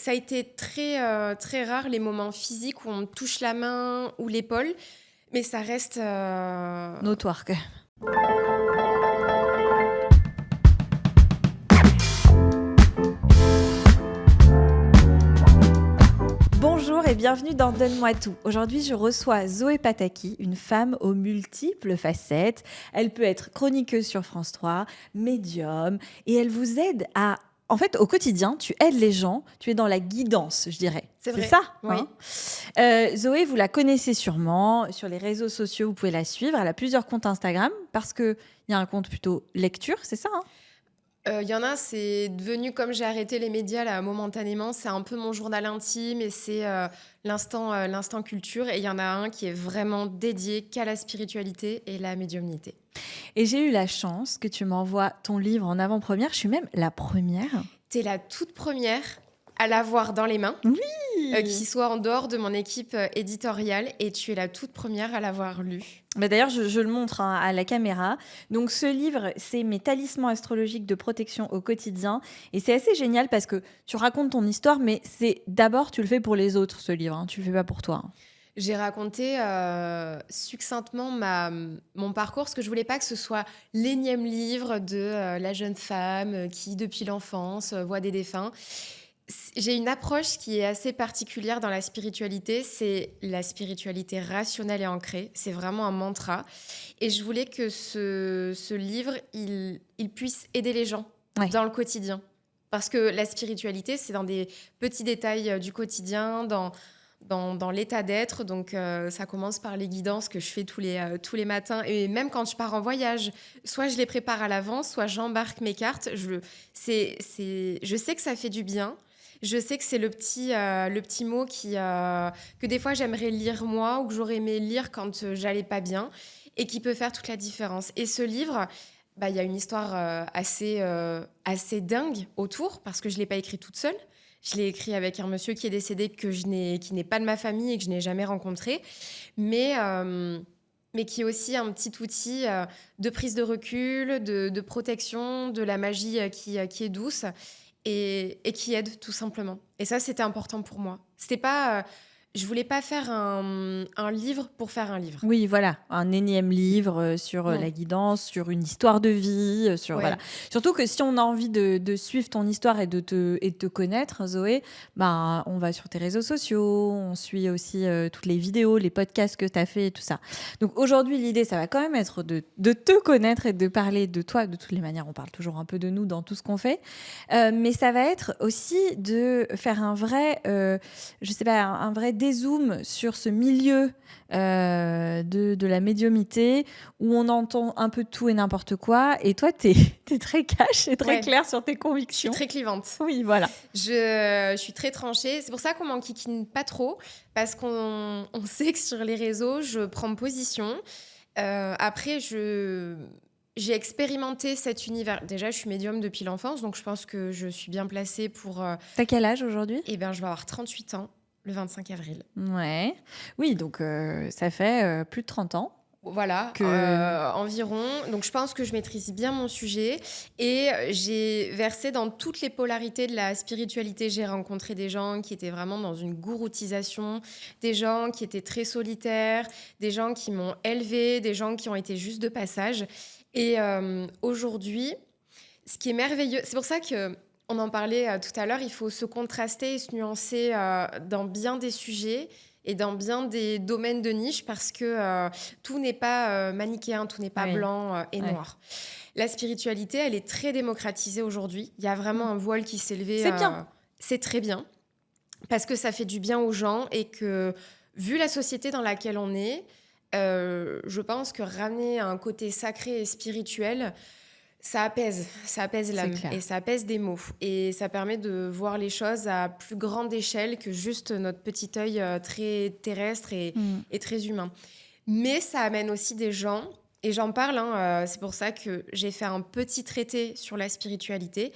ça a été très rare les moments physiques où on me touche la main ou l'épaule, mais ça reste... Notoire, quand même. Bonjour et bienvenue dans Donne-moi tout. Aujourd'hui, je reçois Zoé Pataki, une femme aux multiples facettes. Elle peut être chroniqueuse sur France 3, médium, et elle vous aide à... En fait, au quotidien, tu aides les gens, tu es dans la guidance, je dirais. C'est vrai. Ça, Oui. Zoé, vous la connaissez sûrement. Sur les réseaux sociaux, vous pouvez la suivre. Elle a plusieurs comptes Instagram parce qu'il y a un compte plutôt lecture, c'est ça, hein? Il y en a, c'est devenu, comme j'ai arrêté les médias là momentanément, c'est un peu mon journal intime et c'est l'instant culture. Et il y en a un qui est vraiment dédié qu'à la spiritualité et la médiumnité. Et j'ai eu la chance que tu m'envoies ton livre en avant-première. Je suis même la première. T'es la toute première à l'avoir dans les mains, Oui. qui soit en dehors de mon équipe éditoriale, et tu es la toute première à l'avoir lu. Mais d'ailleurs, je le montre à la caméra. Donc, ce livre, c'est mes talismans astrologiques de protection au quotidien. Et c'est assez génial parce que tu racontes ton histoire, mais c'est d'abord, tu le fais pour les autres, ce livre. Hein. Tu le fais pas pour toi. Hein. J'ai raconté succinctement mon parcours, parce que je voulais pas que ce soit l'énième livre de la jeune femme qui, depuis l'enfance, voit des défunts. J'ai une approche qui est assez particulière dans la spiritualité, c'est la spiritualité rationnelle et ancrée. C'est vraiment un mantra. Et je voulais que ce livre, il puisse aider les gens dans le quotidien. Parce que la spiritualité, c'est dans des petits détails du quotidien, dans l'état d'être. Donc, ça commence par les guidances que je fais tous les matins. Et même quand je pars en voyage, soit je les prépare à l'avance, soit j'embarque mes cartes. Je sais que ça fait du bien. Je sais que c'est le petit mot que des fois j'aimerais lire moi ou que j'aurais aimé lire quand j'allais pas bien et qui peut faire toute la différence. Et ce livre, il y a une histoire assez dingue autour parce que je l'ai pas écrit toute seule. Je l'ai écrit avec un monsieur qui est décédé qui n'est pas de ma famille et que je n'ai jamais rencontré, mais qui est aussi un petit outil de prise de recul, de protection, de la magie qui est douce. Et qui aide tout simplement. Et ça, c'était important pour moi. C'était pas, je voulais pas faire un livre pour faire un livre. Oui, voilà, un énième livre sur la guidance, sur une histoire de vie, voilà. Surtout que si on a envie de suivre ton histoire et de te connaître, Zoé, on va sur tes réseaux sociaux, on suit aussi toutes les vidéos, les podcasts que tu as fait et tout ça. Donc aujourd'hui, l'idée, ça va quand même être de te connaître et de parler de toi. De toutes les manières, on parle toujours un peu de nous dans tout ce qu'on fait. Mais ça va être aussi de faire un vrai dézoom sur ce milieu de la médiumnité où on entend un peu tout et n'importe quoi. Et toi, t'es très cash et très claire sur tes convictions. Je suis très clivante. Oui, voilà. Je suis très tranchée. C'est pour ça qu'on m'enquiquine pas trop, parce qu'on sait que sur les réseaux, je prends position. Après, j'ai expérimenté cet univers. Déjà, je suis médium depuis l'enfance, donc je pense que je suis bien placée pour... T'as quel âge aujourd'hui ? Eh bien, je vais avoir 38 ans. Le 25 avril. Ouais. Oui, donc ça fait plus de 30 ans. Voilà, environ. Donc, je pense que je maîtrise bien mon sujet. Et j'ai versé dans toutes les polarités de la spiritualité. J'ai rencontré des gens qui étaient vraiment dans une gouroutisation, des gens qui étaient très solitaires, des gens qui m'ont élevée, des gens qui ont été juste de passage. Et aujourd'hui, ce qui est merveilleux, c'est pour ça que... On en parlait tout à l'heure, il faut se contraster et se nuancer dans bien des sujets et dans bien des domaines de niche, parce que tout n'est pas manichéen, tout n'est pas blanc et noir. La spiritualité, elle est très démocratisée aujourd'hui. Il y a vraiment un voile qui s'est levé. C'est bien. C'est très bien, parce que ça fait du bien aux gens et que, vu la société dans laquelle on est, je pense que ramener un côté sacré et spirituel... ça apaise l'âme et ça apaise des mots. Et ça permet de voir les choses à plus grande échelle que juste notre petit œil très terrestre et très humain. Mais ça amène aussi des gens, et j'en parle, c'est pour ça que j'ai fait un petit traité sur la spiritualité,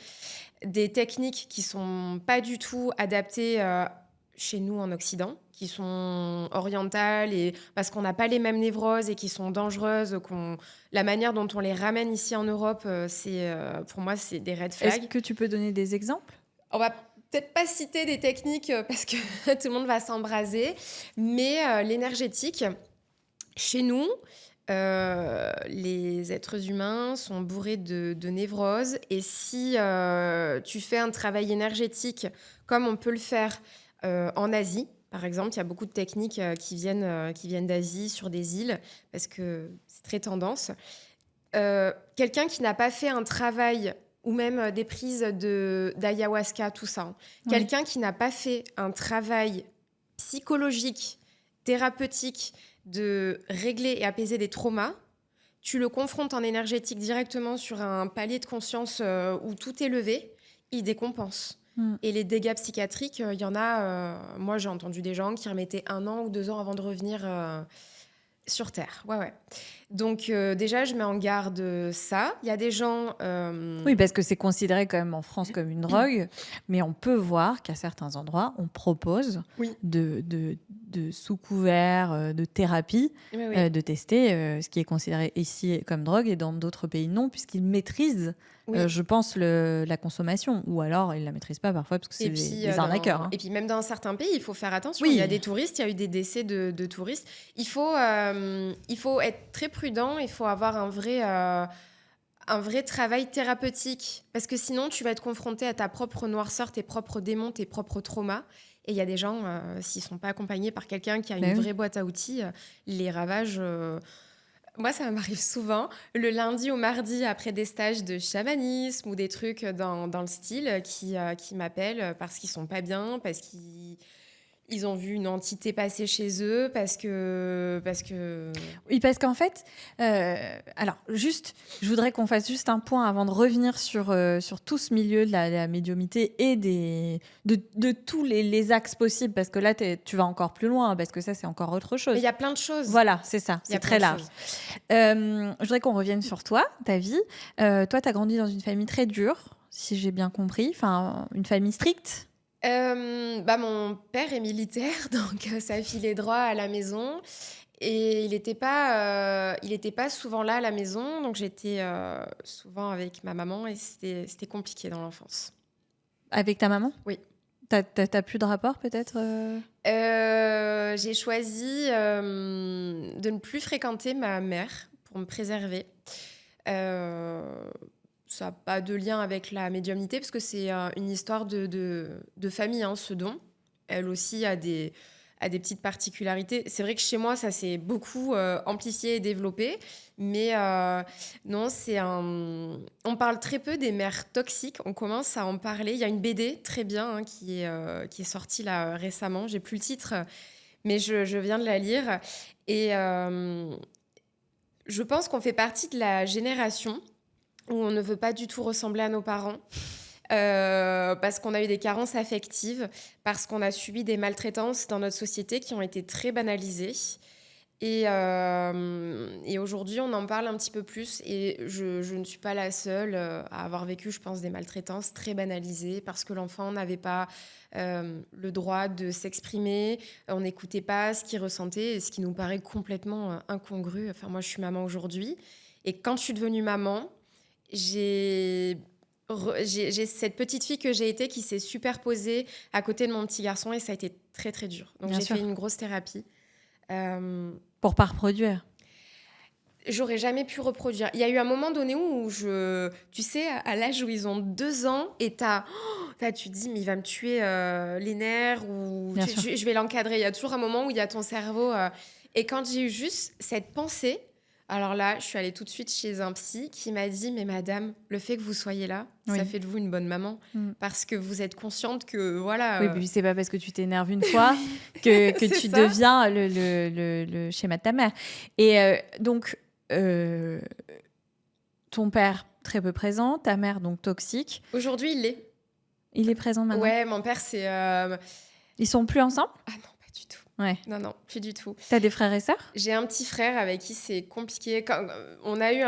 des techniques qui sont pas du tout adaptées chez nous en Occident, qui sont orientales et parce qu'on n'a pas les mêmes névroses et qui sont dangereuses. La manière dont on les ramène ici en Europe, pour moi, c'est des red flags. Est-ce que tu peux donner des exemples ? peut-être pas citer des techniques parce que tout le monde va s'embraser, mais l'énergétique, chez nous, les êtres humains sont bourrés de névroses et si tu fais un travail énergétique comme on peut le faire en Asie, par exemple, il y a beaucoup de techniques qui viennent d'Asie sur des îles parce que c'est très tendance. Quelqu'un qui n'a pas fait un travail ou même des prises d'ayahuasca, tout ça, hein. Oui. Quelqu'un qui n'a pas fait un travail psychologique, thérapeutique, de régler et apaiser des traumas, tu le confrontes en énergétique directement sur un palier de conscience où tout est levé, il décompense. Mm. Et les dégâts psychiatriques, il y en a... moi, j'ai entendu des gens qui remettaient 1 an ou 2 ans avant de revenir sur Terre. Ouais, ouais. Donc déjà, je mets en garde ça. Il y a des gens... Oui, parce que c'est considéré quand même en France comme une drogue, mais on peut voir qu'à certains endroits, on propose Oui, sous couvert de thérapie, oui, oui. de tester ce qui est considéré ici comme drogue et dans d'autres pays non, puisqu'ils maîtrisent, Oui. je pense, la consommation. Ou alors, ils ne la maîtrisent pas parfois parce que c'est Et puis, des arnaqueurs. Hein. et puis même dans certains pays, il faut faire attention. Il y a Oui, des touristes, il y a eu des décès de touristes. Il faut être très prudent, il faut avoir un vrai travail thérapeutique. Parce que sinon, tu vas être confronté à ta propre noirceur, tes propres démons, tes propres traumas. Et il y a des gens, s'ils ne sont pas accompagnés par quelqu'un qui a une ben oui. vraie boîte à outils, les ravages... Moi, ça m'arrive souvent, le lundi ou mardi, après des stages de chamanisme ou des trucs dans le style, qui m'appellent parce qu'ils sont pas bien, parce qu'ils ont vu une entité passer chez eux, parce que... Oui, parce qu'en fait, alors juste, je voudrais qu'on fasse juste un point avant de revenir sur tout ce milieu de la médiumnité et de tous les axes possibles, parce que là, tu vas encore plus loin, parce que ça, c'est encore autre Mais chose. il y a plein de choses. Voilà, c'est ça, Il y a c'est plein très de large. choses. Je voudrais qu'on revienne sur toi, ta vie. Toi, tu as grandi dans une famille très dure, si j'ai bien compris, enfin, une famille stricte. Mon père est militaire, donc ça filait droit à la maison. Et il était pas souvent là à la maison, donc j'étais souvent avec ma maman et c'était compliqué dans l'enfance. Avec ta maman? Oui. T'as plus de rapport, peut-être J'ai choisi de ne plus fréquenter ma mère pour me préserver. Euh, Ça n'a pas de lien avec la médiumnité, parce que c'est une histoire de famille, hein, ce don. Elle aussi a des petites particularités. C'est vrai que chez moi, ça s'est beaucoup amplifié et développé, mais non, on parle très peu des mères toxiques. On commence à en parler. Il y a une BD très bien, hein, qui est sortie là récemment. J'ai plus le titre, mais je viens de la lire. Et je pense qu'on fait partie de la génération où on ne veut pas du tout ressembler à nos parents. Parce qu'on a eu des carences affectives, parce qu'on a subi des maltraitances dans notre société qui ont été très banalisées. Et aujourd'hui, on en parle un petit peu plus. Et je ne suis pas la seule à avoir vécu, je pense, des maltraitances très banalisées, parce que l'enfant n'avait pas le droit de s'exprimer, on n'écoutait pas ce qu'il ressentait, et ce qui nous paraît complètement incongru. Enfin, moi, je suis maman aujourd'hui. Et quand je suis devenue maman, j'ai cette petite fille que j'ai été qui s'est superposée à côté de mon petit garçon, et ça a été très très dur. Donc Bien j'ai sûr. fait une grosse thérapie. Pour pas reproduire. J'aurais jamais pu reproduire. Il y a eu un moment donné où tu sais, à l'âge où ils ont 2 ans, et tu te dis, mais il va me tuer les nerfs, ou Bien sûr. je vais l'encadrer. Il y a toujours un moment où il y a ton cerveau. Et quand j'ai eu juste cette pensée, alors là, je suis allée tout de suite chez un psy qui m'a dit, mais madame, le fait que vous soyez là, Oui. ça fait de vous une bonne maman. Mm. Parce que vous êtes consciente que, voilà... Oui, puis c'est pas parce que tu t'énerves une fois que C'est tu ça. deviens le schéma de ta mère. Et donc, ton père, très peu présent, ta mère, donc toxique. Aujourd'hui, il l'est. Il est présent maintenant? Ouais, mon père, c'est... Ils sont plus ensemble? Ah non, pas du tout. Ouais. Non, plus du tout. T'as des frères et sœurs? J'ai un petit frère avec qui c'est compliqué. On a eu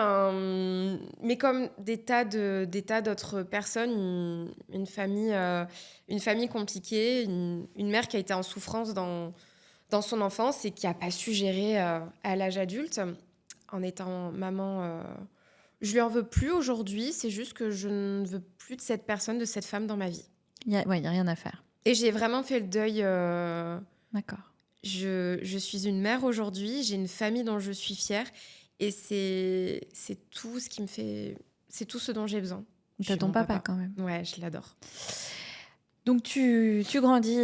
mais comme des tas d'autres personnes, une famille compliquée, une mère qui a été en souffrance dans son enfance et qui n'a pas su gérer à l'âge adulte en étant maman. Je lui en veux plus aujourd'hui, c'est juste que je ne veux plus de cette personne, de cette femme dans ma vie. Il y a rien à faire. Et j'ai vraiment fait le deuil. D'accord. Je suis une mère aujourd'hui, j'ai une famille dont je suis fière. Et c'est tout ce qui me fait... C'est tout ce dont j'ai besoin. Je T'as suis ton mon papa papa. quand même. Ouais, je l'adore. Donc tu grandis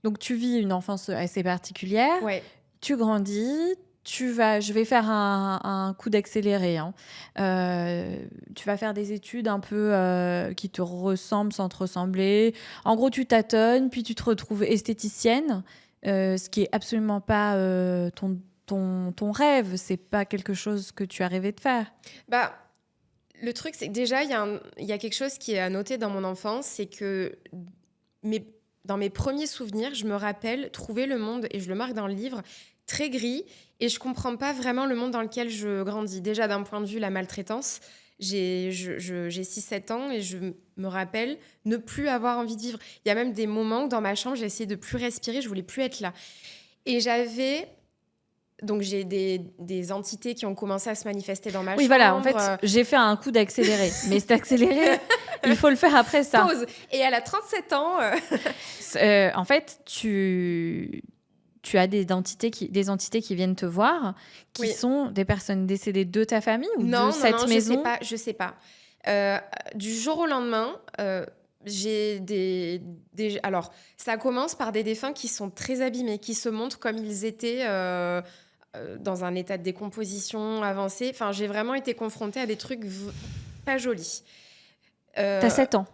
donc tu vis une enfance assez particulière. Ouais. Tu grandis, je vais faire un coup d'accéléré, hein. Tu vas faire des études un peu qui te ressemblent sans te ressembler. En gros, tu tâtonnes, puis tu te retrouves esthéticienne, ce qui est absolument pas ton rêve. C'est pas quelque chose que tu as rêvé de faire. Bah, le truc, c'est que déjà, il y a quelque chose qui est à noter dans mon enfance, c'est que dans mes premiers souvenirs, je me rappelle trouver le monde, et je le marque dans le livre, très gris, et je comprends pas vraiment le monde dans lequel je grandis. Déjà, d'un point de vue la maltraitance, j'ai 6-7 ans et je me rappelle ne plus avoir envie de vivre. Il y a même des moments où dans ma chambre, j'ai essayé de plus respirer, je voulais plus être là. Et donc j'ai des entités qui ont commencé à se manifester dans ma Oui, chambre. voilà, en fait, j'ai fait un coup d'accéléré. Mais cet accéléré, il faut le faire après ça. Pause. Et elle a 37 ans. En fait, tu as des entités qui viennent te voir, qui Oui. sont des personnes décédées de ta famille ou Non, de cette maison? je sais pas. Du jour au lendemain, j'ai Alors, ça commence par des défunts qui sont très abîmés, qui se montrent comme ils étaient dans un état de décomposition avancé. Enfin, j'ai vraiment été confrontée à des trucs pas jolis. T'as 7 ans.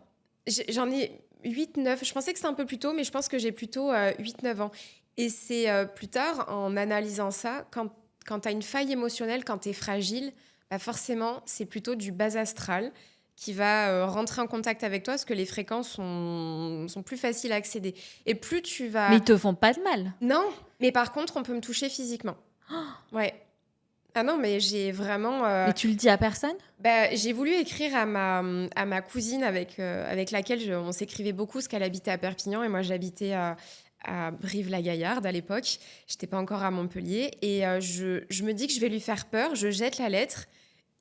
J'en ai 8-9. Je pensais que c'était un peu plus tôt, mais je pense que j'ai plutôt 8-9 ans. Et c'est plus tard, en analysant ça, quand tu as une faille émotionnelle, quand tu es fragile, bah forcément, c'est plutôt du bas astral qui va rentrer en contact avec toi parce que les fréquences sont plus faciles à accéder. Et plus tu vas... Mais ils te font pas de mal. Non, mais par contre, on peut me toucher physiquement. Ouais. Ah non, mais j'ai vraiment... Mais tu le dis à personne? Bah, j'ai voulu écrire à ma cousine avec laquelle on s'écrivait beaucoup, parce qu'elle habitait à Perpignan et moi j'habitais à Brive-la-Gaillarde à l'époque. J'étais pas encore à Montpellier. Et je me dis que je vais lui faire peur. Je jette la lettre.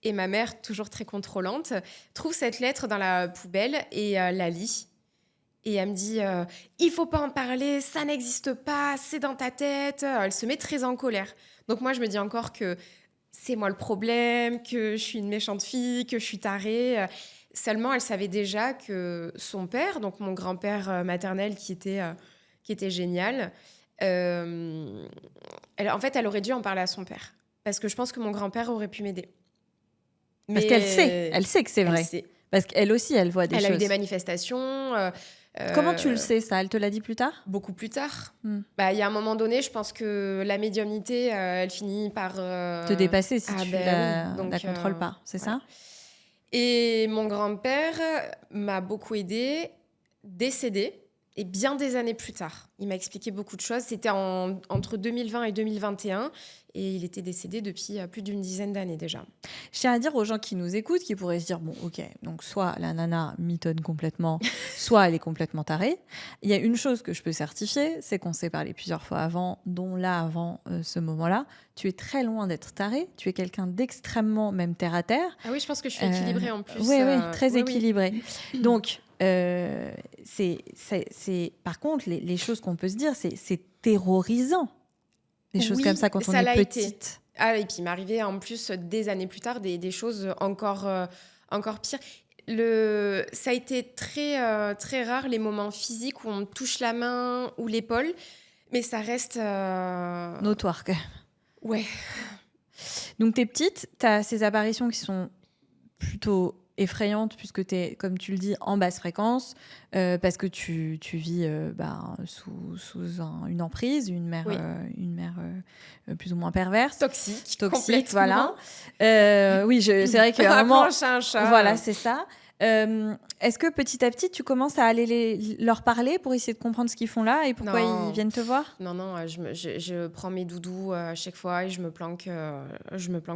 Et ma mère, toujours très contrôlante, trouve cette lettre dans la poubelle et la lit. Et elle me dit il faut pas en parler, ça n'existe pas, c'est dans ta tête. Elle se met très en colère. Donc moi, je me dis encore que c'est moi le problème, que je suis une méchante fille, que je suis tarée. Seulement, elle savait déjà que son père, donc mon grand-père maternel qui était génial, en fait, elle aurait dû en parler à son père. Parce que je pense que mon grand-père aurait pu m'aider. Parce qu'elle sait que c'est vrai. Sait. Parce qu'elle aussi, elle voit des choses. Elle a eu des manifestations. Comment tu le sais, ça? Elle te l'a dit plus tard? Beaucoup plus tard. Bah, il y a un moment donné, je pense que la médiumnité, elle finit par... te dépasser si tu la contrôles pas, c'est ça? Et mon grand-père m'a beaucoup aidée, décédé, et bien des années plus tard. Il m'a expliqué beaucoup de choses. C'était entre 2020 et 2021, et il était décédé depuis plus d'une dizaine d'années déjà. Je tiens à dire aux gens qui nous écoutent, qui pourraient se dire, bon, ok, donc soit la nana mitonne complètement, soit elle est complètement tarée. Il y a une chose que je peux certifier, c'est qu'on s'est parlé plusieurs fois avant, dont là, avant ce moment-là. Tu es très loin d'être tarée. Tu es quelqu'un d'extrêmement, même terre à terre. Ah oui, je pense que je suis équilibrée en plus. Oui, très équilibrée. Oui. Donc, par contre, les choses qu'on peut se dire, c'est terrorisant. Des choses comme ça quand on est petite. Ah, et puis il m'arrivait en plus des années plus tard des choses encore pires. Ça a été très, très rare les moments physiques où on me touche la main ou l'épaule, mais ça reste... notoire quand même. Ouais. Donc t'es petite, t'as ces apparitions qui sont plutôt effrayante puisque tu es, comme tu le dis, en basse fréquence, parce que tu vis sous une emprise, une mère, plus ou moins perverse. Toxique, voilà. Oui, c'est vrai qu'à un moment... un chat. Voilà, c'est ça. Est-ce que petit à petit, tu commences à aller leur parler pour essayer de comprendre ce qu'ils font là et pourquoi ils viennent te voir? Non, je prends mes doudous à chaque fois et je me planque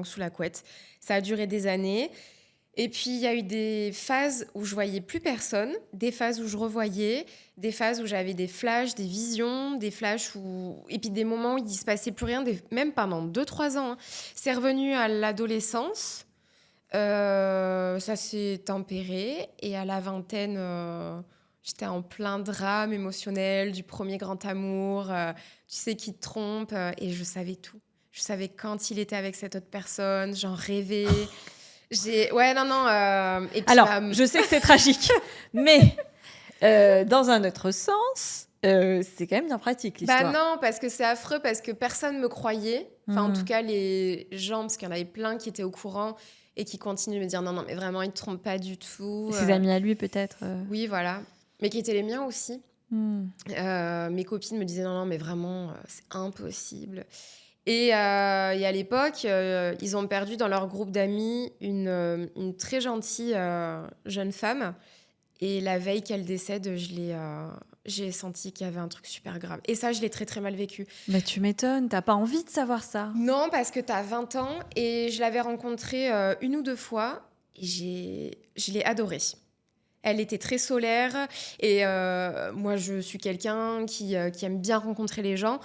sous la couette. Ça a duré des années. Et puis, il y a eu des phases où je voyais plus personne, des phases où je revoyais, des phases où j'avais des flashs, des visions, des flashs et puis des moments où il ne se passait plus rien, même pendant 2-3 ans. Hein. C'est revenu à l'adolescence. Ça s'est tempéré et à la vingtaine, j'étais en plein drame émotionnel du premier grand amour, tu sais, qui te trompe, et je savais tout. Je savais quand il était avec cette autre personne, j'en rêvais. Ouais, non, non, et puis Alors, je sais que c'est tragique, mais dans un autre sens, c'est quand même bien pratique bah l'histoire. non, parce que c'est affreux, parce que personne me croyait. Enfin, en tout cas, les gens, parce qu'il y en avait plein qui étaient au courant et qui continuent de me dire non, non, mais vraiment, il te trompe pas du tout. Ses amis à lui, peut-être. Oui, voilà. Mais qui étaient les miens aussi. Hmm. Mes copines me disaient non, non, mais vraiment, c'est impossible. Et à l'époque, ils ont perdu dans leur groupe d'amis une très gentille jeune femme. Et la veille qu'elle décède, j'ai senti qu'il y avait un truc super grave. Et ça, je l'ai très, très mal vécu. Bah, tu m'étonnes, t'as pas envie de savoir ça. Non, parce que tu as 20 ans et je l'avais rencontrée une ou deux fois et je l'ai adorée. Elle était très solaire et moi, je suis quelqu'un qui aime bien rencontrer les gens.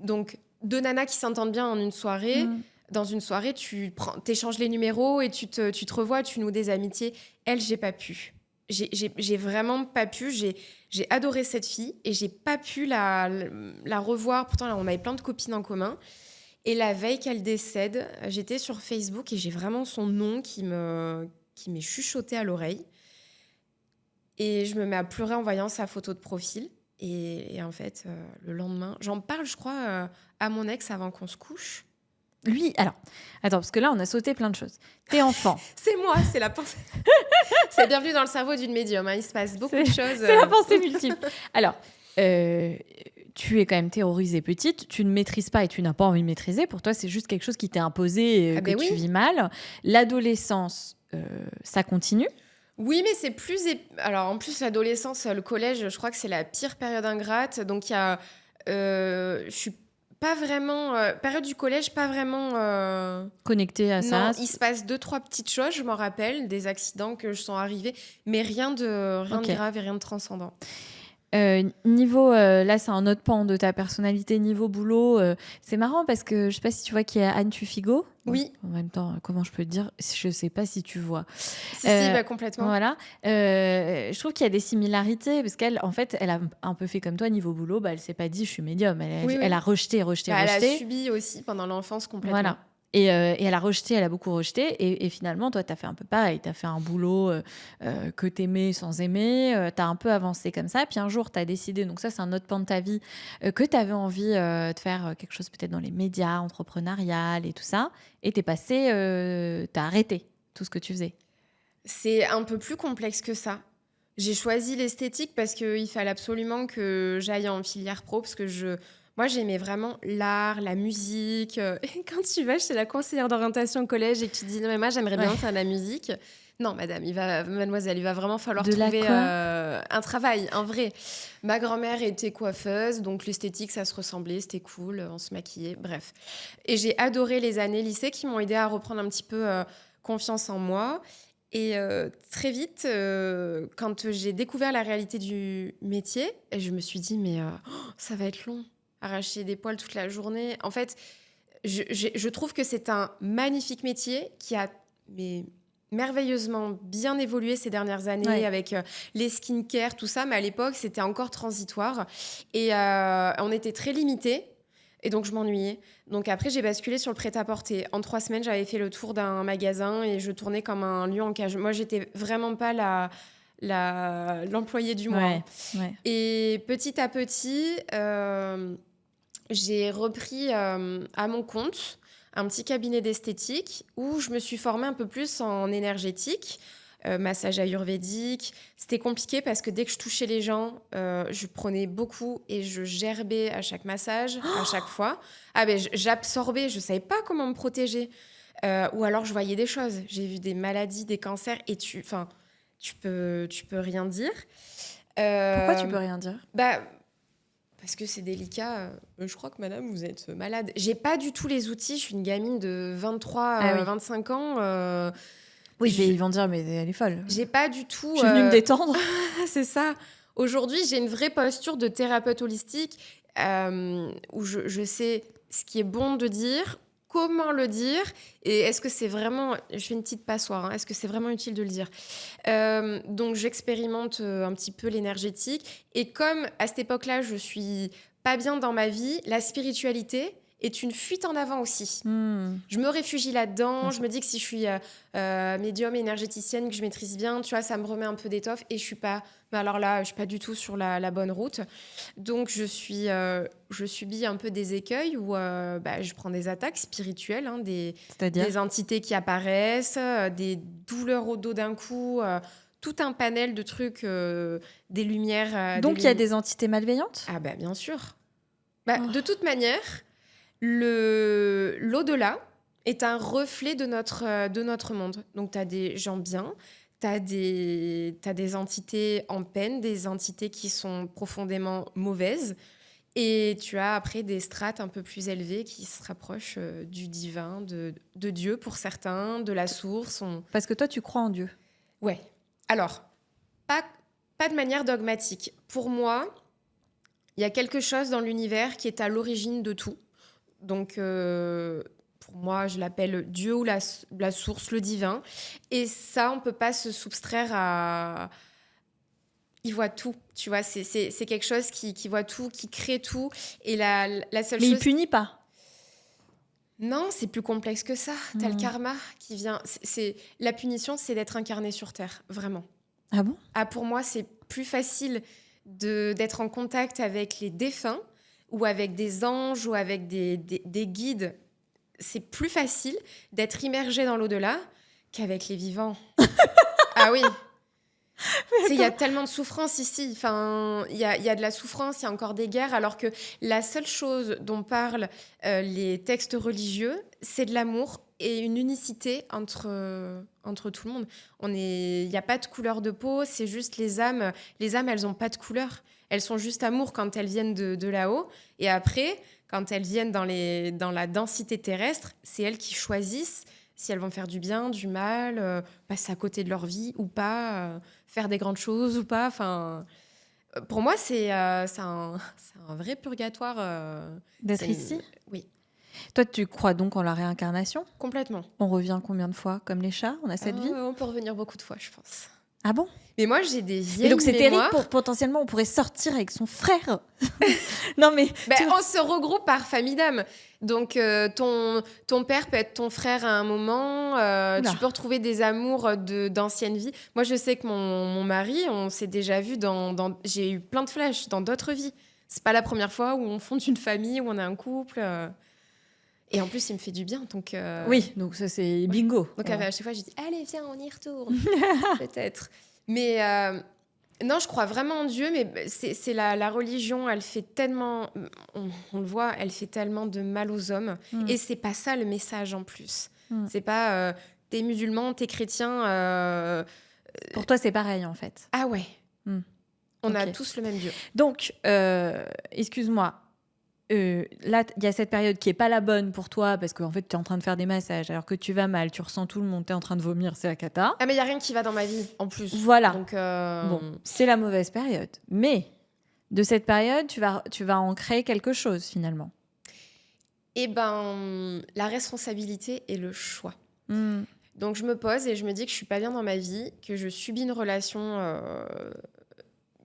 Donc, deux nanas qui s'entendent bien en une soirée. Dans une soirée, tu échanges les numéros et tu te revois, tu noues des amitiés. Elle, j'ai pas pu. J'ai vraiment pas pu. J'ai adoré cette fille et j'ai pas pu la revoir. Pourtant, là, on avait plein de copines en commun. Et la veille qu'elle décède, j'étais sur Facebook et j'ai vraiment son nom qui m'est chuchoté à l'oreille. Et je me mets à pleurer en voyant sa photo de profil. Et en fait, le lendemain, j'en parle, je crois, à mon ex avant qu'on se couche. Lui, alors, attends, parce que là, on a sauté plein de choses. T'es enfant. C'est moi, c'est la pensée. C'est bienvenue dans le cerveau d'une médium. Il se passe beaucoup de choses. C'est la pensée multiple. Alors, tu es quand même terrorisée petite, tu ne maîtrises pas et tu n'as pas envie de maîtriser. Pour toi, c'est juste quelque chose qui t'est imposé et que tu vis mal. L'adolescence, ça continue. Oui, mais c'est plus... Alors, en plus, l'adolescence, le collège, je crois que c'est la pire période ingrate. Donc, il y a... je suis pas vraiment... période du collège, pas vraiment... Connectée à ça. Non, il se passe 2-3 petites choses, je m'en rappelle, des accidents que je sens arriver, mais rien de grave et rien de transcendant. Niveau, là, c'est un autre pan de ta personnalité. Niveau boulot, c'est marrant parce que je sais pas si tu vois qui est Anne Tufigo. Oui. En même temps, comment je peux te dire? Je sais pas si tu vois. Si, bah, complètement. Voilà. Je trouve qu'il y a des similarités parce qu'elle, en fait, elle a un peu fait comme toi niveau boulot. Bah, elle s'est pas dit je suis médium. Elle a rejeté. Elle a subi aussi pendant l'enfance complètement. Voilà. Et elle a rejeté, elle a beaucoup rejeté. Et finalement, toi, tu as fait un peu pareil. Tu as fait un boulot que tu aimais sans aimer. Tu as un peu avancé comme ça. Puis un jour, tu as décidé, donc ça, c'est un autre pan de ta vie, que tu avais envie de faire quelque chose peut-être dans les médias, entrepreneurial et tout ça. Et tu es passé, tu as arrêté tout ce que tu faisais. C'est un peu plus complexe que ça. J'ai choisi l'esthétique parce qu'il fallait absolument que j'aille en filière pro, parce que moi, j'aimais vraiment l'art, la musique. Et quand tu vas chez la conseillère d'orientation au collège et que tu dis « Non, mais moi, j'aimerais bien faire de la musique », non, madame, mademoiselle, il va vraiment falloir trouver un travail, un vrai. Ma grand-mère était coiffeuse, donc l'esthétique, ça se ressemblait, c'était cool, on se maquillait, bref. Et j'ai adoré les années lycée qui m'ont aidée à reprendre un petit peu confiance en moi. Et très vite, quand j'ai découvert la réalité du métier, je me suis dit « Mais ça va être long ». Arracher des poils toute la journée. En fait, je trouve que c'est un magnifique métier qui a merveilleusement bien évolué ces dernières années avec les skincare, tout ça. Mais à l'époque, c'était encore transitoire. Et on était très limités. Et donc, je m'ennuyais. Donc après, j'ai basculé sur le prêt-à-porter. En 3 semaines, j'avais fait le tour d'un magasin et je tournais comme un lion en cage. Moi, j'étais vraiment pas l'employé du mois. Ouais. Et petit à petit, j'ai repris à mon compte un petit cabinet d'esthétique où je me suis formée un peu plus en énergétique, massage ayurvédique. C'était compliqué parce que dès que je touchais les gens, je prenais beaucoup et je gerbais à chaque massage, à chaque fois. J'absorbais, je ne savais pas comment me protéger. Ou alors je voyais des choses. J'ai vu des maladies, des cancers et tu peux rien dire. Pourquoi tu peux rien dire? Parce que c'est délicat. Je crois que madame, vous êtes malade. J'ai pas du tout les outils. Je suis une gamine de 23, 25 ans. Oui, ils vont dire, mais elle est folle. J'ai pas du tout... Je suis venue me détendre. C'est ça. Aujourd'hui, j'ai une vraie posture de thérapeute holistique où je sais ce qui est bon de dire, comment le dire et est-ce que c'est vraiment... Je fais une petite passoire, hein, est-ce que c'est vraiment utile de le dire? Donc j'expérimente un petit peu l'énergétique et comme à cette époque-là, je suis pas bien dans ma vie, la spiritualité est une fuite en avant aussi. Hmm. Je me réfugie là-dedans, je Ok. me dis que si je suis médium et énergéticienne, que je maîtrise bien, tu vois, ça me remet un peu d'étoffe et je suis pas... Mais alors là, je suis pas du tout sur la bonne route. Donc je subis un peu des écueils où je prends des attaques spirituelles, hein, C'est-à-dire? des entités qui apparaissent, des douleurs au dos d'un coup, tout un panel de trucs, des lumières. Donc, il y a des entités malveillantes? Ah bah bien sûr. De Oh. toute manière, l'au-delà est un reflet de notre monde. Donc, tu as des gens bien, t'as des entités en peine, des entités qui sont profondément mauvaises. Et tu as après des strates un peu plus élevées qui se rapprochent du divin, de Dieu pour certains, de la source. Parce que toi, tu crois en Dieu. Ouais. Alors, pas, pas de manière dogmatique. Pour moi, il y a quelque chose dans l'univers qui est à l'origine de tout. Donc, pour moi, je l'appelle Dieu ou la source, le divin. Et ça, on ne peut pas se soustraire à... Il voit tout, tu vois. C'est quelque chose qui voit tout, qui crée tout. Et la seule Mais il chose... punit pas. Non, c'est plus complexe que ça. T'as le Hmm. karma qui vient... La punition, c'est d'être incarné sur Terre, vraiment. Ah bon? Ah, pour moi, c'est plus facile d'être en contact avec les défunts ou avec des anges ou avec des guides. C'est plus facile d'être immergé dans l'au-delà qu'avec les vivants. Ah oui, il y a tellement de souffrance ici. Enfin, il y a de la souffrance, il y a encore des guerres, alors que la seule chose dont parlent les textes religieux, c'est de l'amour et une unicité entre tout le monde. Il n'y a pas de couleur de peau, c'est juste les âmes. Les âmes, elles n'ont pas de couleur. Elles sont juste amour quand elles viennent de là-haut. Et après, quand elles viennent dans la densité terrestre, c'est elles qui choisissent si elles vont faire du bien, du mal, passer à côté de leur vie ou pas, faire des grandes choses ou pas. Enfin, pour moi, c'est un vrai purgatoire. D'être ici? Oui, Toi, tu crois donc en la réincarnation? complètement. On revient combien de fois? Comme les chats? On a cette vie? On peut revenir beaucoup de fois, je pense. Ah bon? Mais moi, j'ai des Et donc, vieilles c'est terrible mémoires. potentiellement, on pourrait sortir avec son frère. Non, mais On se regroupe par famille d'âmes. Donc, ton père peut être ton frère à un moment. Oula. Tu peux retrouver des amours d'anciennes vies. Moi, je sais que mon mari, on s'est déjà vu j'ai eu plein de flashs dans d'autres vies. C'est pas la première fois où on fonde une famille, où on a un couple. Et en plus, il me fait du bien. Donc, oui, donc ça, c'est bingo. donc Voilà. à chaque fois, je dis allez, viens, on y retourne. Peut-être. Mais non, je crois vraiment en Dieu, mais c'est la religion, elle fait tellement, on le voit, elle fait tellement de mal aux hommes. Mm. Et c'est pas ça le message en plus. Mm. C'est pas t'es musulman, t'es chrétien. Pour toi, c'est pareil, en fait. Ah ouais. Mm. On a Ok. tous le même Dieu. Donc, excuse-moi. Là, il y a cette période qui est pas la bonne pour toi parce qu'en fait, tu es en train de faire des massages alors que tu vas mal, tu ressens tout le monde, tu es en train de vomir, c'est la cata. Ah mais il y a rien qui va dans ma vie en plus. Voilà. Donc Bon, c'est la mauvaise période. Mais de cette période, tu vas en créer quelque chose finalement. eh ben, la responsabilité et le choix. Mm. Donc je me pose et je me dis que je suis pas bien dans ma vie, que je subis une relation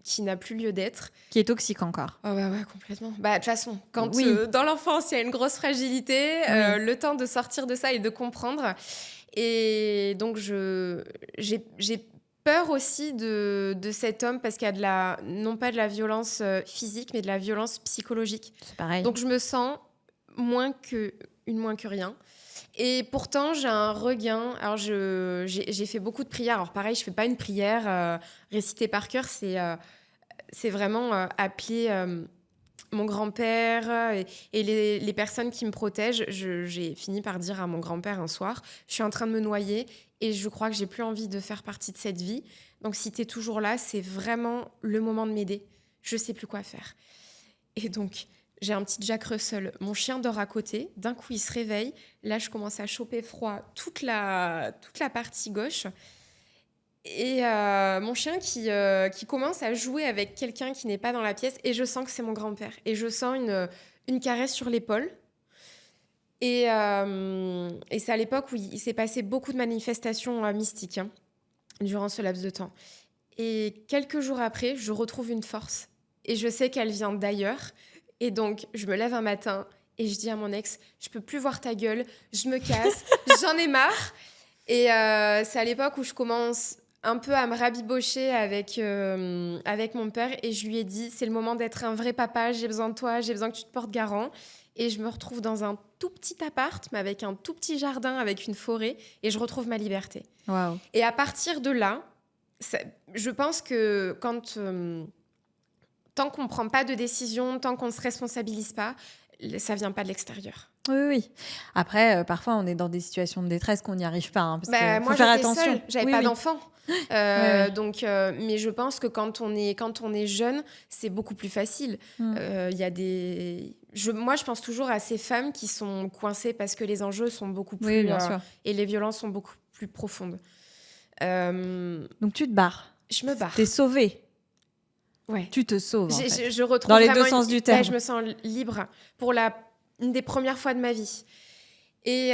qui n'a plus lieu d'être. Qui est toxique encore. Oh bah ouais, complètement. Bah de toute façon, quand Oui. dans l'enfance, il y a une grosse fragilité, Oui. le temps de sortir de ça et de comprendre. Et donc j'ai peur aussi de cet homme parce qu'il y a non pas de la violence physique, mais de la violence psychologique. C'est pareil. Donc je me sens moins que rien. Et pourtant, j'ai un regain. Alors, j'ai fait beaucoup de prières. Alors, pareil, je fais pas une prière récitée par cœur. C'est vraiment appeler mon grand-père et les personnes qui me protègent. J'ai fini par dire à mon grand-père un soir, je suis en train de me noyer et je crois que j'ai plus envie de faire partie de cette vie. Donc, si tu es toujours là, c'est vraiment le moment de m'aider. Je sais plus quoi faire. Et donc... J'ai un petit Jack Russell, mon chien dort à côté, d'un coup il se réveille, là je commence à choper froid toute la partie gauche, et mon chien qui commence à jouer avec quelqu'un qui n'est pas dans la pièce, et je sens que c'est mon grand-père, et je sens une caresse sur l'épaule, Et c'est à l'époque où il s'est passé beaucoup de manifestations mystiques hein, durant ce laps de temps. Et quelques jours après, je retrouve une force. Et je sais qu'elle vient d'ailleurs. Et donc, je me lève un matin et je dis à mon ex, je peux plus voir ta gueule, je me casse, j'en ai marre. Et c'est à l'époque où je commence un peu à me rabibocher avec mon père. Et je lui ai dit, c'est le moment d'être un vrai papa, j'ai besoin de toi, j'ai besoin que tu te portes garant. Et je me retrouve dans un tout petit appart, mais avec un tout petit jardin, avec une forêt. Et je retrouve ma liberté. Waouh. Et à partir de là, je pense que tant qu'on ne prend pas de décision, tant qu'on ne se responsabilise pas, ça vient pas de l'extérieur. Oui, oui. Après, parfois, on est dans des situations de détresse qu'on n'y arrive pas, hein, parce qu'il faut Moi, faire j'étais attention. seule, j'avais Oui, pas oui. d'enfant. Ouais, ouais. Donc, mais je pense que quand on est jeune, c'est beaucoup plus facile. Mm. Il y a moi, je pense toujours à ces femmes qui sont coincées parce que les enjeux sont beaucoup Oui, plus bien sûr. et les violences sont beaucoup plus profondes. Euh, Donc, tu te barres. je me barre. T'es sauvée. Ouais. Tu te sauves, en fait. Je retrouve Dans les vraiment deux sens du terme. je me sens libre pour une des premières fois de ma vie. Et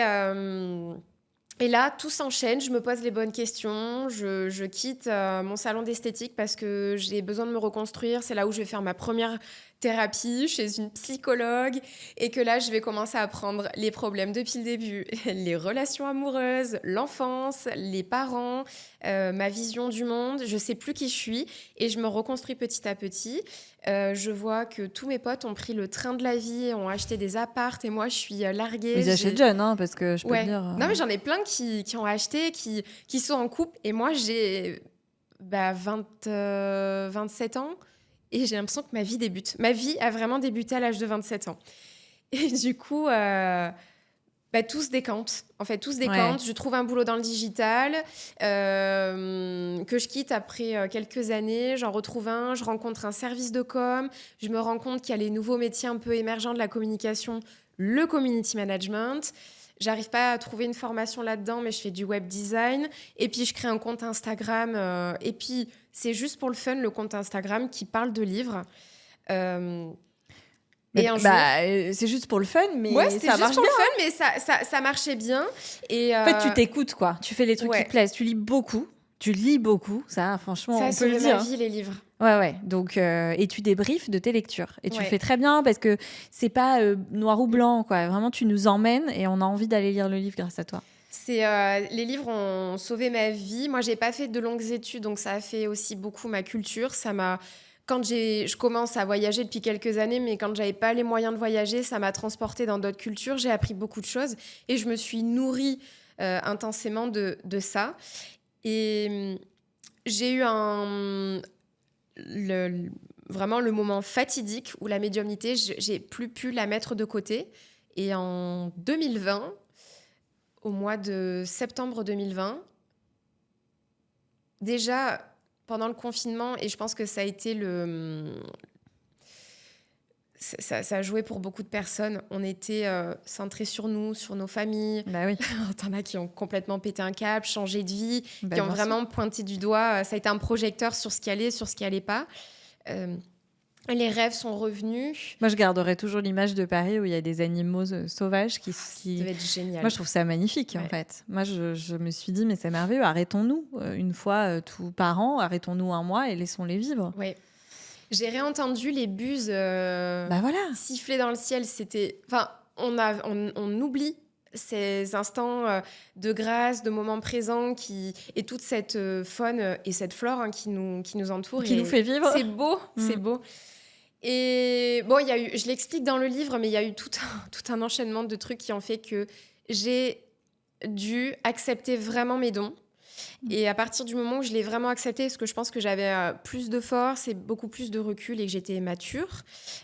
là, tout s'enchaîne, je me pose les bonnes questions, je quitte mon salon d'esthétique parce que j'ai besoin de me reconstruire. C'est là où je vais faire ma première thérapie chez une psychologue et que là, je vais commencer à apprendre les problèmes depuis le début, les relations amoureuses, l'enfance, les parents, ma vision du monde. Je sais plus qui je suis et je me reconstruis petit à petit. Je vois que tous mes potes ont pris le train de la vie, ont acheté des apparts et moi, je suis larguée. Ils achètent jeunes, hein, parce que je peux te Ouais. dire. Non, mais j'en ai plein qui ont acheté, qui sont en couple. Et moi, j'ai 27 ans. Et j'ai l'impression que ma vie débute. Ma vie a vraiment débuté à l'âge de 27 ans. Et du coup, tout se décante. En fait, tout se décante. Ouais. Je trouve un boulot dans le digital que je quitte après quelques années. J'en retrouve un. Je rencontre un service de com. Je me rends compte qu'il y a les nouveaux métiers un peu émergents de la communication, le community management. J'arrive pas à trouver une formation là-dedans, mais je fais du web design. Et puis, je crée un compte Instagram. Et puis, c'est juste pour le fun, le compte Instagram qui parle de livres. Et un jour... c'est juste pour le fun, mais ouais, c'était ça juste marche pour bien. le fun, mais ça marchait bien. Et En fait, tu t'écoutes, quoi. Tu fais les trucs qui te plaisent. Tu lis beaucoup. Ça, franchement, ça a on peut le sauvé dire. ma vie, les livres. Ouais. Donc, et tu débriefes de tes lectures. Et tu le Ouais. fais très bien parce que c'est pas noir ou blanc, quoi. Vraiment, tu nous emmènes et on a envie d'aller lire le livre grâce à toi. Les livres ont sauvé ma vie. Moi, j'ai pas fait de longues études, donc ça a fait aussi beaucoup ma culture. Je commence à voyager depuis quelques années, mais quand j'avais pas les moyens de voyager, ça m'a transportée dans d'autres cultures. J'ai appris beaucoup de choses et je me suis nourrie intensément de ça. Et j'ai eu vraiment le moment fatidique où la médiumnité, j'ai plus pu la mettre de côté. Et en 2020, au mois de septembre 2020, déjà pendant le confinement, et je pense que ça a été ça a joué pour beaucoup de personnes. On était centrés sur nous, sur nos familles. Bah oui. T'en as qui ont complètement pété un câble, changé de vie, Bah, qui ont bien vraiment pointé du doigt. Ça a été un projecteur sur ce qui allait, sur ce qui allait pas. Les rêves sont revenus. Moi, je garderai toujours l'image de Paris où il y a des animaux sauvages qui... Ça devait être génial. Moi, je trouve ça magnifique, en fait. Moi, je me suis dit, mais c'est merveilleux, arrêtons-nous une fois tout par an, arrêtons-nous un mois et laissons-les vivre. Oui. J'ai réentendu les buses siffler dans le ciel. C'était... Enfin, on oublie ces instants de grâce, de moments présents et toute cette faune et cette flore qui nous entoure. Qui nous fait vivre. C'est beau, c'est beau. Et bon, je l'explique dans le livre, mais il y a eu tout un enchaînement de trucs qui ont fait que j'ai dû accepter vraiment mes dons. Et à partir du moment où je l'ai vraiment accepté, parce que je pense que j'avais plus de force et beaucoup plus de recul et que j'étais mature,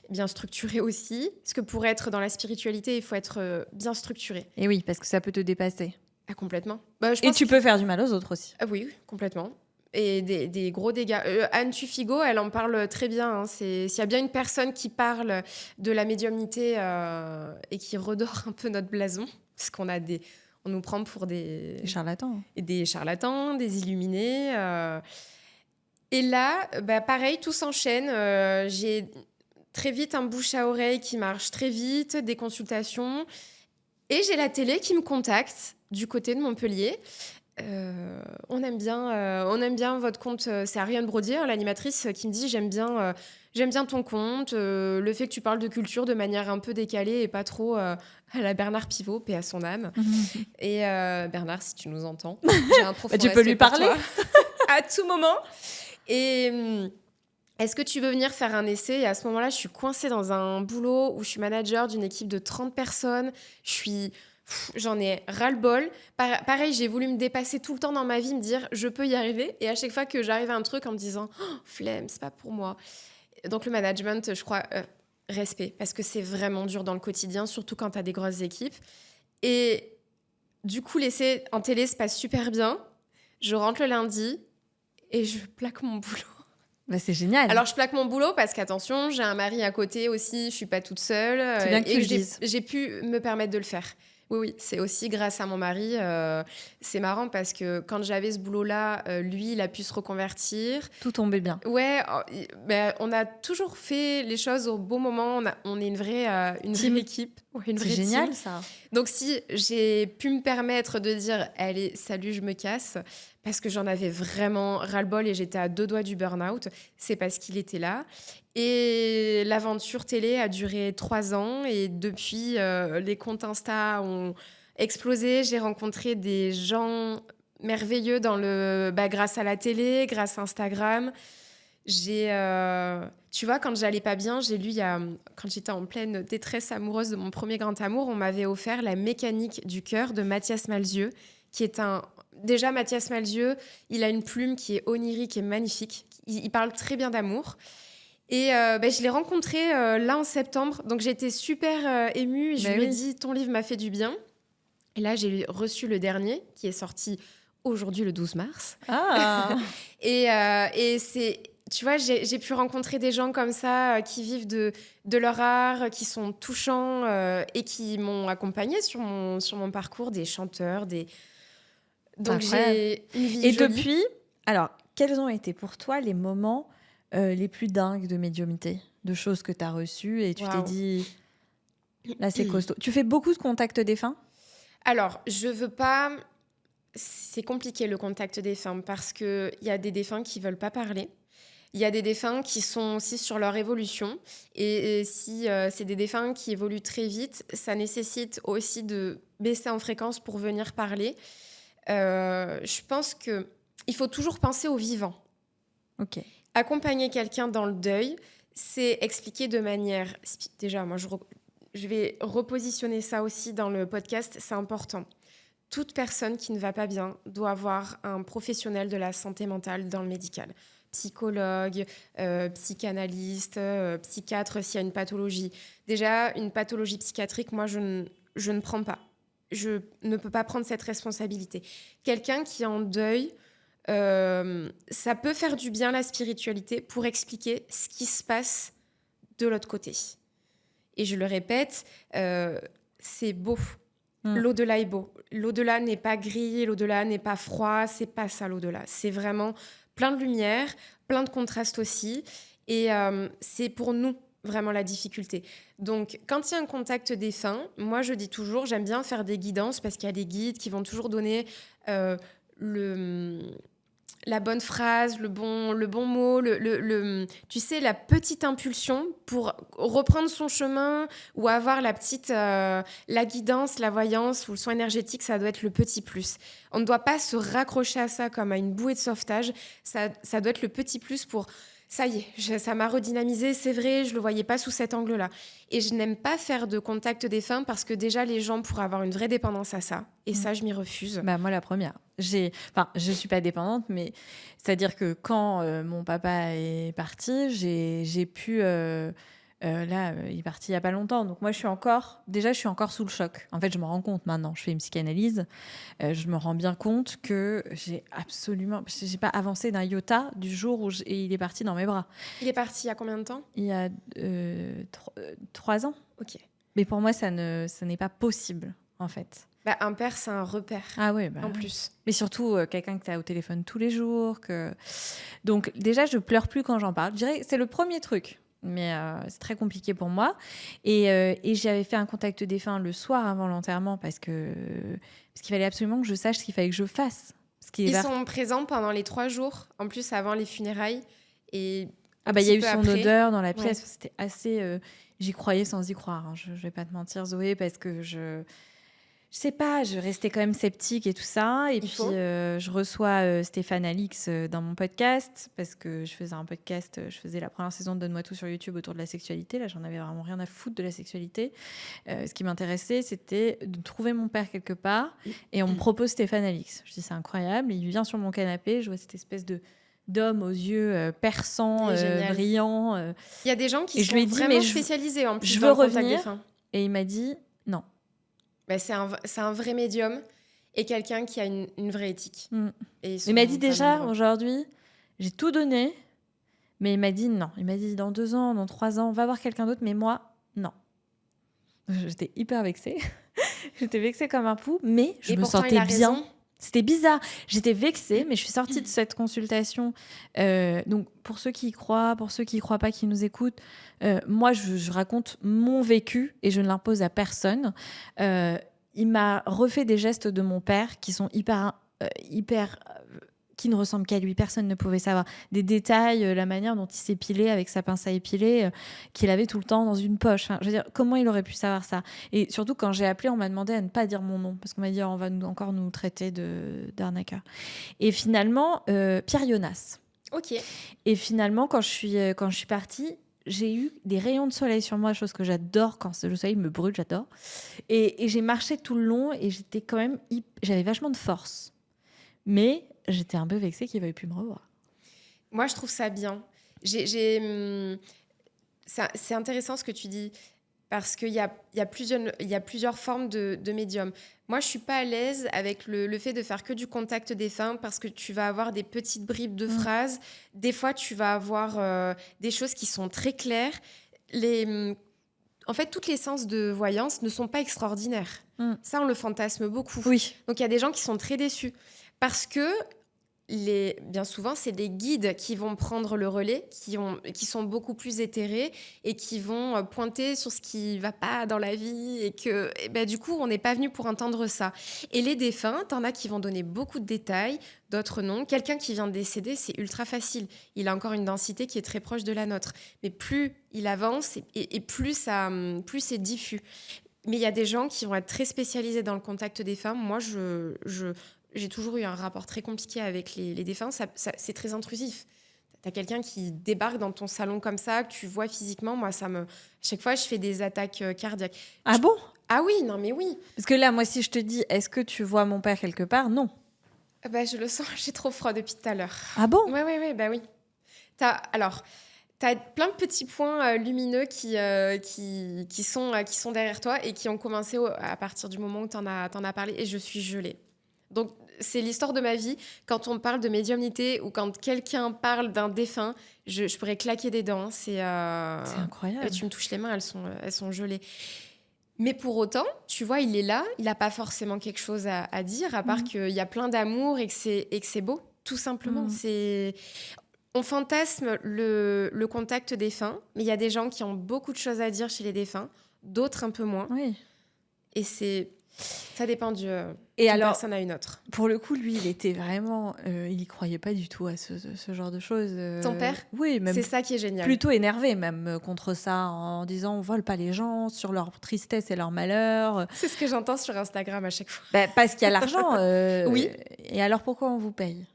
bien structurée aussi. Parce que pour être dans la spiritualité, il faut être bien structuré. Et oui, parce que ça peut te dépasser. Ah, complètement. Et tu peux faire du mal aux autres aussi. Ah, oui, complètement. Et des gros dégâts. Anne Tuffigo, elle en parle très bien. Hein. S'il y a bien une personne qui parle de la médiumnité et qui redore un peu notre blason, parce on nous prend pour des charlatans. Des charlatans, des illuminés. Et là, pareil, tout s'enchaîne. J'ai très vite un bouche à oreille qui marche très vite, des consultations. Et j'ai la télé qui me contacte du côté de Montpellier. On aime bien votre compte. C'est Ariane Brodier, l'animatrice, qui me dit j'aime bien ton compte, le fait que tu parles de culture de manière un peu décalée et pas trop à la Bernard Pivot, paix à son âme. Et Bernard, si tu nous entends, j'ai un profond tu peux lui respect pour parler toi. À tout moment. Et est-ce que tu veux venir faire un essai? Et à ce moment-là, je suis coincée dans un boulot où je suis manager d'une équipe de 30 personnes. J'en ai ras-le-bol. Pareil, j'ai voulu me dépasser tout le temps dans ma vie, me dire je peux y arriver. Et à chaque fois que j'arrive à un truc en me disant flemme, c'est pas pour moi. Donc le management, je crois, respect, parce que c'est vraiment dur dans le quotidien, surtout quand tu as des grosses équipes. Et du coup, l'essai en télé se passe super bien. Je rentre le lundi et je plaque mon boulot. Bah, c'est génial. Alors, je plaque mon boulot parce qu'attention, j'ai un mari à côté aussi, je suis pas toute seule. C'est bien que tu et le dises. j'ai pu me permettre de le faire. Oui, c'est aussi grâce à mon mari. C'est marrant parce que quand j'avais ce boulot-là, lui, il a pu se reconvertir. Tout tombait bien. Ouais, on a toujours fait les choses au bon moment. On est une vraie équipe. Ouais, une C'est vraie génial, team. ça. Donc, si j'ai pu me permettre de dire « Allez, salut, je me casse », parce que j'en avais vraiment ras-le-bol et j'étais à 2 doigts du burn-out, c'est parce qu'il était là. Et l'aventure télé a duré 3 ans. Et depuis, les comptes Insta ont explosé. J'ai rencontré des gens merveilleux grâce à la télé, grâce à Instagram. Tu vois, quand j'allais pas bien, j'ai lu, quand j'étais en pleine détresse amoureuse de mon premier grand amour, on m'avait offert La mécanique du cœur de Mathias Malzieu, qui est Déjà, Mathias Malzieu, il a une plume qui est onirique et magnifique. Il parle très bien d'amour. Et je l'ai rencontré là en septembre, donc j'étais super émue. Et je lui ai dit, ton livre m'a fait du bien. Et là, j'ai reçu le dernier, qui est sorti aujourd'hui, le 12 mars. Ah. Et c'est... Tu vois, j'ai pu rencontrer des gens comme ça qui vivent de leur art, qui sont touchants et qui m'ont accompagnée sur mon parcours, des chanteurs, Donc j'ai une vie Et jolie. depuis, alors, quels ont été pour toi les moments les plus dingues de médiumnité, de choses que tu as reçues et tu t'es dit, là c'est costaud. Tu fais beaucoup de contacts défunts? Alors, je veux pas... C'est compliqué le contact défunt parce qu'il y a des défunts qui veulent pas parler. Il y a des défunts qui sont aussi sur leur évolution. Et si c'est des défunts qui évoluent très vite, ça nécessite aussi de baisser en fréquence pour venir parler. Je pense qu'il faut toujours penser au vivant. Ok. Accompagner quelqu'un dans le deuil, c'est expliquer de manière... Déjà, moi, je vais repositionner ça aussi dans le podcast, c'est important. Toute personne qui ne va pas bien doit avoir un professionnel de la santé mentale dans le médical. Psychologue, psychanalyste, psychiatre s'il y a une pathologie. Déjà, une pathologie psychiatrique, moi, je ne prends pas. Je ne peux pas prendre cette responsabilité. Quelqu'un qui est en deuil, ça peut faire du bien la spiritualité pour expliquer ce qui se passe de l'autre côté. Et je le répète, c'est beau. L'au-delà est beau. L'au-delà n'est pas gris, l'au-delà n'est pas froid, c'est pas ça l'au-delà. C'est vraiment plein de lumière, plein de contrastes aussi. Et c'est pour nous vraiment la difficulté. Donc, quand il y a un contact défunt, moi je dis toujours, j'aime bien faire des guidances parce qu'il y a des guides qui vont toujours donner la bonne phrase, le bon mot, tu sais, la petite impulsion pour reprendre son chemin ou avoir la guidance, la voyance ou le soin énergétique, ça doit être le petit plus. On ne doit pas se raccrocher à ça comme à une bouée de sauvetage. Ça doit être le petit plus pour... Ça y est, ça m'a redynamisé, c'est vrai, je ne le voyais pas sous cet angle-là. Et je n'aime pas faire de contact défunt parce que déjà, les gens pourraient avoir une vraie dépendance à ça. Et ça, je m'y refuse. Bah, moi, la première. Je ne suis pas dépendante, mais c'est-à-dire que quand mon papa est parti, j'ai pu... là, il est parti il n'y a pas longtemps. Donc moi, je suis encore sous le choc. En fait, je me rends compte maintenant. Je fais une psychanalyse. Je me rends bien compte que j'ai pas avancé d'un iota du jour où il est parti dans mes bras. Il est parti il y a combien de temps ? Il y a 3 ans. Ok. Mais pour moi, ça n'est pas possible, en fait. Bah, un père, c'est un repère. Ah oui, en plus. Mais surtout, quelqu'un que tu as au téléphone tous les jours. Donc déjà, je pleure plus quand j'en parle. Je dirais que c'est le premier truc. mais c'est très compliqué pour moi. Et j'avais fait un contact défunt le soir avant l'enterrement parce qu'il fallait absolument que je sache ce qu'il fallait que je fasse. Ils sont présents pendant les 3 jours, en plus avant les funérailles et Ah un bah il y a petit eu peu son après. odeur dans la pièce, Ouais. c'était assez... j'y croyais sans y croire, hein. Je vais pas te mentir, Zoé, parce que je sais pas, je restais quand même sceptique et tout ça. Et Il puis, faut. je reçois Stéphane Alix dans mon podcast parce que je faisais un podcast, je faisais la première saison de Donne-moi tout sur YouTube autour de la sexualité. Là, j'en avais vraiment rien à foutre de la sexualité. Ce qui m'intéressait, c'était de trouver mon père quelque part. Et on me propose Stéphane Alix. Je dis, c'est incroyable. Il vient sur mon canapé, je vois cette espèce d'homme aux yeux perçants, Il est génial. brillants. Il y a des gens qui Et je lui sont ai dit, mais vraiment spécialisés en plus je dans veux le contact revenir. défunt. Et il m'a dit, non. Bah, c'est un vrai médium et quelqu'un qui a une vraie éthique. Mm. Et Il m'a dit pas déjà, nombreux. aujourd'hui, j'ai tout donné, mais il m'a dit non. Il m'a dit dans 2 ans, dans 3 ans, va voir quelqu'un d'autre, mais moi, non. J'étais hyper vexée. J'étais vexée comme un pou, mais je Et me pourtant, il sentais a bien. raison. C'était bizarre. J'étais vexée, mais je suis sortie de cette consultation. Donc, pour ceux qui y croient, pour ceux qui y croient pas, qui nous écoutent, moi, je raconte mon vécu et je ne l'impose à personne. Il m'a refait des gestes de mon père qui sont hyper qui ne ressemblent qu'à lui. Personne ne pouvait savoir. Des détails, la manière dont il s'épilait avec sa pince à épiler, qu'il avait tout le temps dans une poche. Enfin, je veux dire, comment il aurait pu savoir ça? Et surtout, quand j'ai appelé, on m'a demandé à ne pas dire mon nom, parce qu'on m'a dit, on va encore nous traiter d'arnaqueur. Et finalement, Pierre Jonas. Ok. Et finalement, quand je suis partie, j'ai eu des rayons de soleil sur moi, chose que j'adore quand le soleil me brûle, j'adore. Et j'ai marché tout le long et j'étais quand même... J'avais vachement de force. Mais j'étais un peu vexée qu'il ne veuille plus me revoir. Moi, je trouve ça bien. C'est intéressant ce que tu dis parce qu'il y a plusieurs formes de médium. Moi, je suis pas à l'aise avec le fait de faire que du contact défunt parce que tu vas avoir des petites bribes de phrases. Des fois, tu vas avoir des choses qui sont très claires. En fait, toutes les séances de voyance ne sont pas extraordinaires. Ça, on le fantasme beaucoup. Oui. Donc, il y a des gens qui sont très déçus parce que bien souvent, c'est des guides qui vont prendre le relais, qui sont beaucoup plus éthérés et qui vont pointer sur ce qui va pas dans la vie et que du coup, on n'est pas venu pour entendre ça. Et les défunts, t'en as qui vont donner beaucoup de détails, d'autres non. Quelqu'un qui vient de décéder, c'est ultra facile. Il a encore une densité qui est très proche de la nôtre. Mais plus il avance et plus c'est diffus. Mais il y a des gens qui vont être très spécialisés dans le contact des femmes. Moi, j'ai toujours eu un rapport très compliqué avec les défunts. C'est très intrusif. T'as quelqu'un qui débarque dans ton salon comme ça, que tu vois physiquement. Moi, chaque fois, je fais des attaques cardiaques. Ah bon? Ah oui, non mais oui. Parce que là, moi, si je te dis, est-ce que tu vois mon père quelque part? Non. Je le sens, j'ai trop froid depuis tout à l'heure. Ah bon? Ouais, bah oui. T'as plein de petits points lumineux qui sont derrière toi et qui ont commencé à partir du moment où t'en as parlé et je suis gelée. Donc, c'est l'histoire de ma vie. Quand on parle de médiumnité ou quand quelqu'un parle d'un défunt, je pourrais claquer des dents. C'est incroyable. Tu me touches les mains, elles sont gelées. Mais pour autant, tu vois, il est là. Il n'a pas forcément quelque chose à dire, à part qu'il y a plein d'amour et que c'est beau, tout simplement. On fantasme le contact défunt, mais il y a des gens qui ont beaucoup de choses à dire chez les défunts, d'autres un peu moins. Oui. Et ça dépend d'une personne à une autre. Pour le coup, lui, il était vraiment... il y croyait pas du tout à ce genre de choses. Ton père? Oui, même c'est ça qui est génial. Plutôt énervé même contre ça, en disant on vole pas les gens sur leur tristesse et leur malheur. C'est ce que j'entends sur Instagram à chaque fois. Parce qu'il y a l'argent. Oui. Et alors pourquoi on vous paye?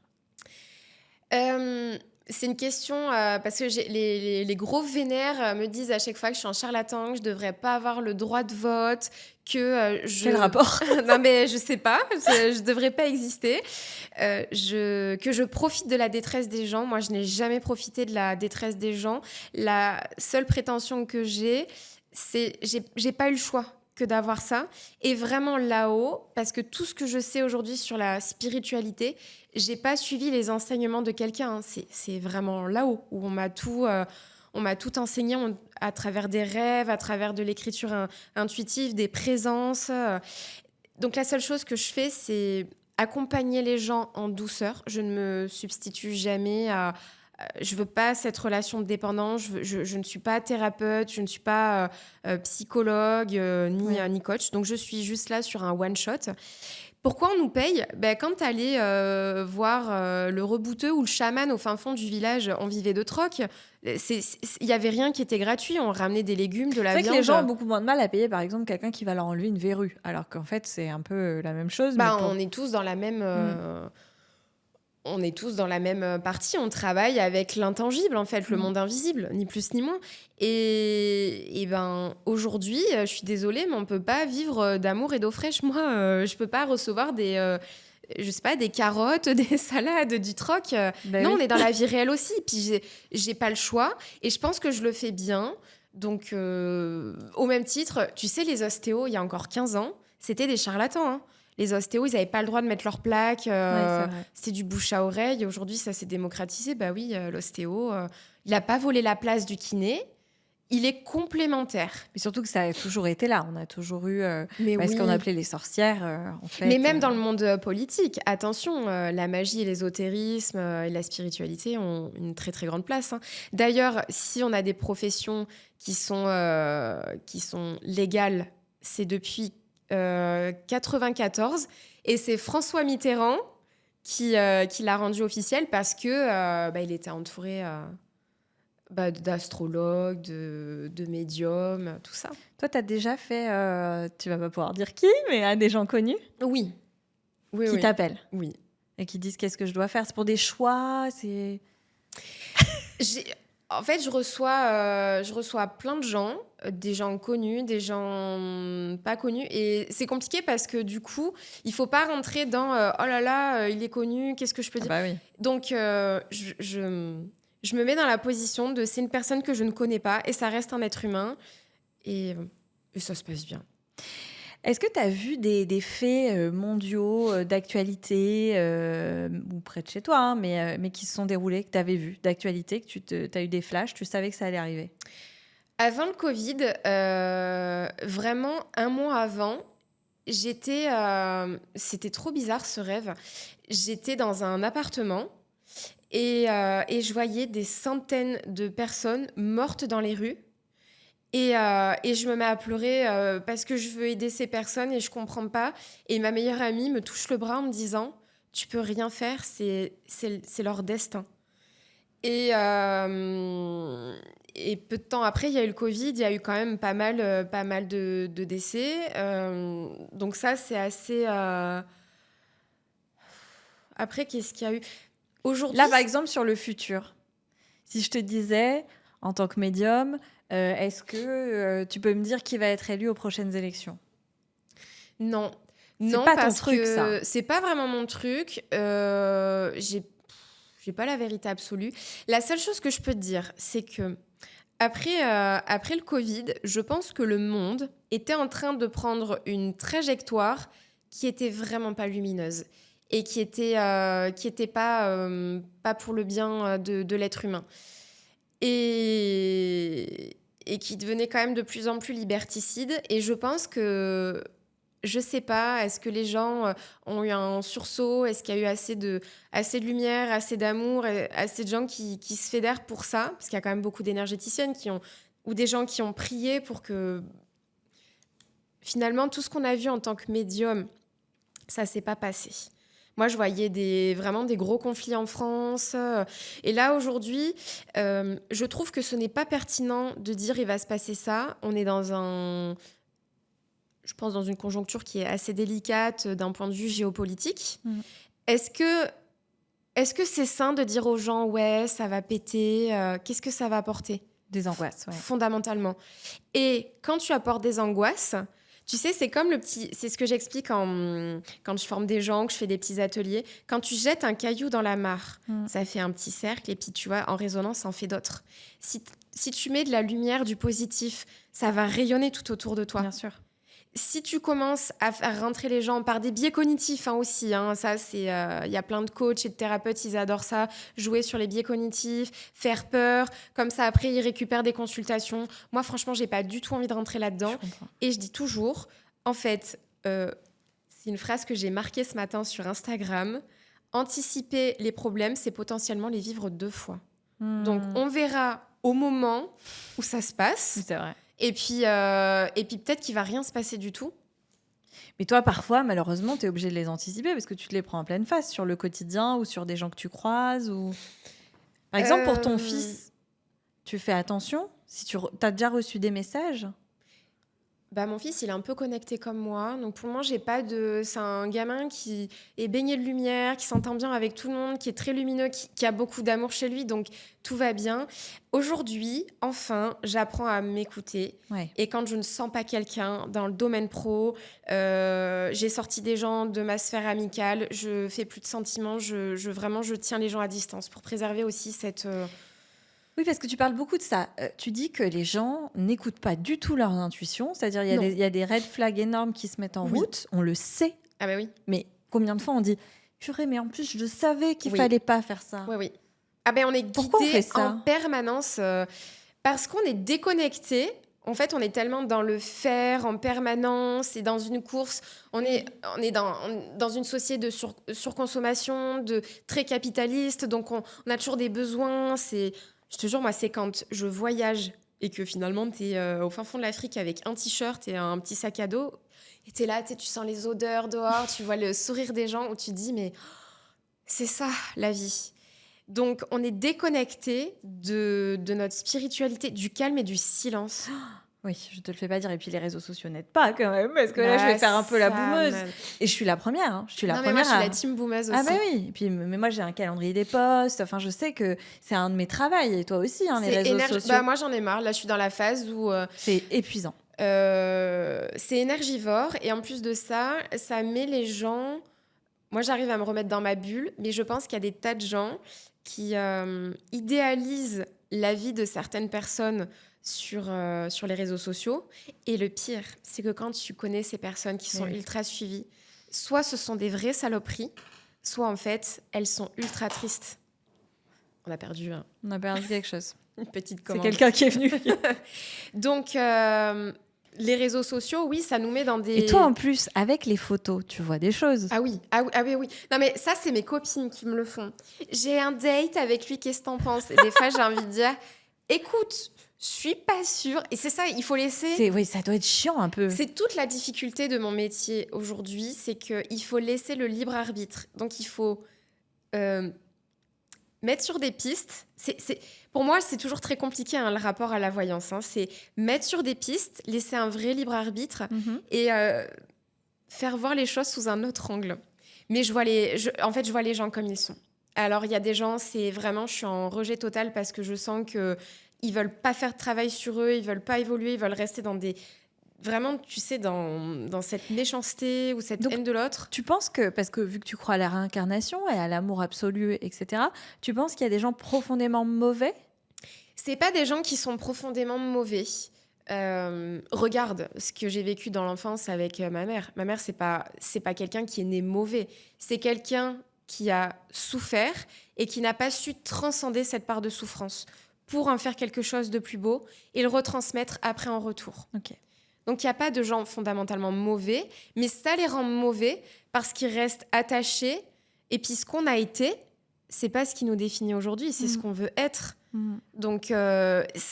C'est une question parce que les gros vénères me disent à chaque fois que je suis un charlatan, que je devrais pas avoir le droit de vote, que Quel rapport? Non mais je sais pas, je devrais pas exister, que je profite de la détresse des gens. Moi, je n'ai jamais profité de la détresse des gens. La seule prétention que c'est j'ai pas eu le choix que d'avoir ça. Et vraiment là-haut, parce que tout ce que je sais aujourd'hui sur la spiritualité, j'ai pas suivi les enseignements de quelqu'un. Hein. C'est vraiment là-haut où on m'a tout enseigné à travers des rêves, à travers de l'écriture intuitive, des présences. Donc la seule chose que je fais, c'est accompagner les gens en douceur. Je ne me substitue jamais je veux pas cette relation de dépendance. Je ne suis pas thérapeute, je ne suis pas psychologue Oui. ni coach. Donc, je suis juste là sur un one-shot. Pourquoi on nous paye? Ben, quand tu allais voir le rebouteux ou le chaman au fin fond du village, on vivait de troc. Il n'y avait rien qui était gratuit. On ramenait des légumes, de la C'est vrai que les viande. gens ont beaucoup moins de mal à payer, par exemple, quelqu'un qui va leur enlever une verrue, alors qu'en fait, c'est un peu la même chose, mais Bah, pour... on est tous dans la même. Mm. On est tous dans la même partie. On travaille avec l'intangible, en fait, le Mm. monde invisible, ni plus ni moins. Et ben, aujourd'hui, je suis désolée, mais on peut pas vivre d'amour et d'eau fraîche. Moi, je peux pas recevoir je sais pas, des carottes, des salades, du troc. Ben Non, on oui. est dans la vie réelle aussi. Puis j'ai pas le choix. Et je pense que je le fais bien. Donc, au même titre, tu sais, les ostéos, il y a encore 15 ans, c'était des charlatans, hein. Les ostéos, ils n'avaient pas le droit de mettre leurs plaques. Ouais, c'est vrai. C'était du bouche à oreille. Aujourd'hui, ça s'est démocratisé. Bah oui, l'ostéo, il n'a pas volé la place du kiné. Il est complémentaire. Mais surtout que ça a toujours été là. On a toujours eu Mais ce qu'on oui. appelait les sorcières, en Mais fait. même dans le monde politique, attention, la magie et l'ésotérisme et la spiritualité ont une très très grande place, hein. D'ailleurs, si on a des professions qui sont légales, c'est depuis 94 et c'est François Mitterrand qui l'a rendu officiel parce que il était entouré d'astrologues, de médiums, tout ça. Toi, tu as déjà fait, tu vas pas pouvoir dire qui, mais à des gens connus Oui, oui, qui oui, t'appellent oui. et qui disent qu'est-ce que je dois faire. C'est pour des choix, c'est... J'ai- En fait, je reçois plein de gens, des gens connus, des gens pas connus. Et c'est compliqué parce que du coup, il faut pas rentrer dans oh là là, il est connu, qu'est-ce que je peux Ah dire? bah oui. Donc, je me mets dans la position de c'est une personne que je ne connais pas et ça reste un être humain. Et ça se passe bien. Est-ce que tu as vu des faits mondiaux d'actualité, ou près de chez toi, hein, mais qui se sont déroulés, que tu avais vus, d'actualité, que tu as eu des flashs, tu savais que ça allait arriver? Avant le Covid, vraiment un mois avant, c'était trop bizarre ce rêve. J'étais dans un appartement et je voyais des centaines de personnes mortes dans les rues. Et je me mets à pleurer parce que je veux aider ces personnes et je comprends pas. Et ma meilleure amie me touche le bras en me disant, tu peux rien faire, c'est leur destin. Et peu de temps après, il y a eu le Covid, il y a eu quand même pas mal de décès. Donc ça, c'est assez... Après, qu'est-ce qu'il y a eu? Aujourd'hui, Là, par exemple, sur le futur, si je te disais, en tant que médium, est-ce que tu peux me dire qui va être élu aux prochaines élections? non. C'est Non, pas ton parce truc, ça. que c'est pas vraiment mon truc. J'ai pas la vérité absolue. La seule chose que je peux te dire, c'est que après le Covid, je pense que le monde était en train de prendre une trajectoire qui était vraiment pas lumineuse et qui était pas pour le bien de l'être humain et qui devenait quand même de plus en plus liberticide. Et je pense que je sais pas, est-ce que les gens ont eu un sursaut? Est-ce qu'il y a eu assez de lumière, assez d'amour, et assez de gens qui se fédèrent pour ça? Parce qu'il y a quand même beaucoup d'énergéticiennes ou des gens qui ont prié pour que finalement tout ce qu'on a vu en tant que médium, ça s'est pas passé. Moi, je voyais vraiment des gros conflits en France. Et là, aujourd'hui, je trouve que ce n'est pas pertinent de dire il va se passer ça. On est je pense, dans une conjoncture qui est assez délicate d'un point de vue géopolitique. Mm. Est-ce que c'est sain de dire aux gens, ouais, ça va péter, qu'est-ce que ça va apporter Des angoisses, ouais. fondamentalement? Et quand tu apportes des angoisses, tu sais, c'est ce que j'explique quand je forme des gens, que je fais des petits ateliers. Quand tu jettes un caillou dans la mare, ça fait un petit cercle et puis tu vois, en résonance, ça en fait d'autres. Si tu mets de la lumière, du positif, ça va rayonner tout autour de toi. Bien sûr. Si tu commences à faire rentrer les gens par des biais cognitifs aussi, hein, ça c'est, y a plein de coachs et de thérapeutes, ils adorent ça, jouer sur les biais cognitifs, faire peur, comme ça après ils récupèrent des consultations. Moi franchement, j'ai pas du tout envie de rentrer là-dedans. Je comprends. Et je dis toujours, en fait, c'est une phrase que j'ai marquée ce matin sur Instagram, anticiper les problèmes, c'est potentiellement les vivre 2 fois. Donc, on verra au moment où ça se passe. C'est vrai. Et puis peut-être qu'il va rien se passer du tout. Mais toi, parfois, malheureusement, tu es obligé de les anticiper parce que tu te les prends en pleine face sur le quotidien ou sur des gens que tu croises. Ou... Par exemple, pour ton fils, tu fais attention si tu as déjà reçu des messages. Mon fils, il est un peu connecté comme moi. Donc, pour moi, j'ai pas de... C'est un gamin qui est baigné de lumière, qui s'entend bien avec tout le monde, qui est très lumineux, qui a beaucoup d'amour chez lui. Donc, tout va bien. Aujourd'hui, enfin, j'apprends à m'écouter. Ouais. Et quand je ne sens pas quelqu'un dans le domaine pro, j'ai sorti des gens de ma sphère amicale, je fais plus de sentiments, je tiens les gens à distance pour préserver aussi cette... Oui, parce que tu parles beaucoup de ça. Tu dis que les gens n'écoutent pas du tout leurs intuitions. C'est-à-dire, Non. il y a des red flags énormes qui se mettent en Oui. route. On le sait. Ah bah oui. Mais combien de fois on dit « Purée, mais en plus, je savais qu'il Oui. fallait pas faire ça. » Oui, oui. Ah ben on est Pourquoi on guidé fait ça en permanence parce qu'on est déconnecté. En fait, on est tellement dans le faire en permanence et dans une course. On est dans une société de surconsommation, de très capitaliste. Donc, on a toujours des besoins. Je te jure, moi, c'est quand je voyage et que finalement, tu es au fin fond de l'Afrique avec un t-shirt et un petit sac à dos. Et tu es là, tu sens les odeurs dehors, tu vois le sourire des gens où tu te dis, mais c'est ça, la vie. Donc, on est déconnecté de notre spiritualité, du calme et du silence. Oui, je te le fais pas dire. Et puis les réseaux sociaux n'aident pas quand même, parce que là, je vais faire un peu la boumeuse. Et je suis la première. Hein. Je suis la non, première. Mais moi, je suis la team boumeuse aussi. Ah bah oui. Et puis, mais moi, j'ai un calendrier des posts. Enfin, je sais que c'est un de mes travails. Et toi aussi, hein, les réseaux sociaux. Moi, j'en ai marre. Là, je suis dans la phase où... c'est épuisant. C'est énergivore. Et en plus de ça, ça met les gens... Moi, j'arrive à me remettre dans ma bulle. Mais je pense qu'il y a des tas de gens qui idéalisent la vie de certaines personnes sur les réseaux sociaux. Et le pire, c'est que quand tu connais ces personnes qui sont ultra suivies, soit ce sont des vraies saloperies, soit en fait, elles sont ultra tristes. On a perdu quelque chose. Une petite commande. C'est quelqu'un qui est venu. Donc, les réseaux sociaux, oui, ça nous met dans des... Et toi, en plus, avec les photos, tu vois des choses. Ah oui. Non, mais ça, c'est mes copines qui me le font. J'ai un date avec lui, qu'est-ce que t'en penses? Et des fois, j'ai envie de dire, écoute, je suis pas sûre. Et c'est ça, il faut laisser... Oui, ça doit être chiant un peu. C'est toute la difficulté de mon métier aujourd'hui, c'est qu'il faut laisser le libre arbitre. Donc, il faut mettre sur des pistes. Pour moi, c'est toujours très compliqué, hein, le rapport à la voyance. Hein. C'est mettre sur des pistes, laisser un vrai libre arbitre et faire voir les choses sous un autre angle. Mais je vois les gens comme ils sont. Alors, il y a des gens, c'est vraiment, je suis en rejet total parce que je sens qu'ils veulent pas faire de travail sur eux, ils veulent pas évoluer, ils veulent rester dans des... Vraiment, tu sais, dans cette méchanceté ou cette haine de l'autre. Tu penses que, parce que vu que tu crois à la réincarnation et à l'amour absolu, etc., tu penses qu'il y a des gens profondément mauvais ? C'est pas des gens qui sont profondément mauvais. Regarde ce que j'ai vécu dans l'enfance avec ma mère. Ma mère, c'est pas quelqu'un qui est né mauvais. C'est quelqu'un qui a souffert et qui n'a pas su transcender cette part de souffrance pour en faire quelque chose de plus beau et le retransmettre après en retour. Ok. Donc, il n'y a pas de gens fondamentalement mauvais, mais ça les rend mauvais parce qu'ils restent attachés. Et puis, ce qu'on a été, c'est pas ce qui nous définit aujourd'hui, c'est ce qu'on veut être. Donc,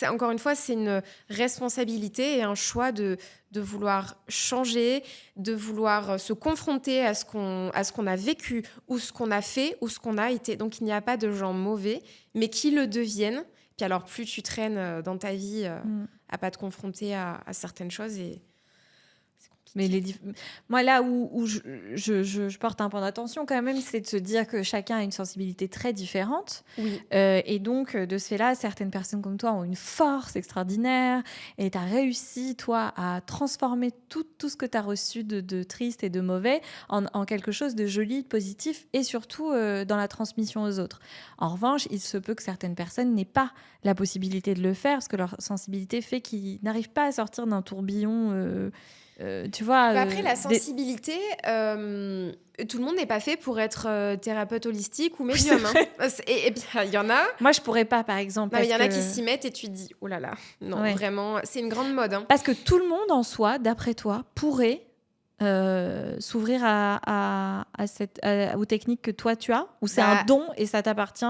encore une fois, c'est une responsabilité et un choix de vouloir changer, de vouloir se confronter à ce qu'on a vécu, ou ce qu'on a fait, ou ce qu'on a été. Donc, il n'y a pas de gens mauvais, mais qui le deviennent. Puis alors, plus tu traînes dans ta vie à pas te confronter à certaines choses, et c'est compliqué. Mais moi, là où je porte un point d'attention quand même, c'est de se dire que chacun a une sensibilité très différente. Oui. Et donc, de ce fait-là, certaines personnes comme toi ont une force extraordinaire et tu as réussi, toi, à transformer tout ce que tu as reçu de triste et de mauvais en quelque chose de joli, de positif et surtout dans la transmission aux autres. En revanche, il se peut que certaines personnes n'aient pas la possibilité de le faire parce que leur sensibilité fait qu'ils n'arrivent pas à sortir d'un tourbillon... tu vois, après, la sensibilité, tout le monde n'est pas fait pour être thérapeute holistique ou médium. Et bien, il y en a. Moi, je pourrais pas, par exemple. Non, mais il y en a qui s'y mettent et tu te dis, oh là là, non, vraiment, c'est une grande mode. Hein. Parce que tout le monde en soi, d'après toi, pourrait s'ouvrir aux techniques que toi tu as, ou c'est un Bah, don et ça t'appartient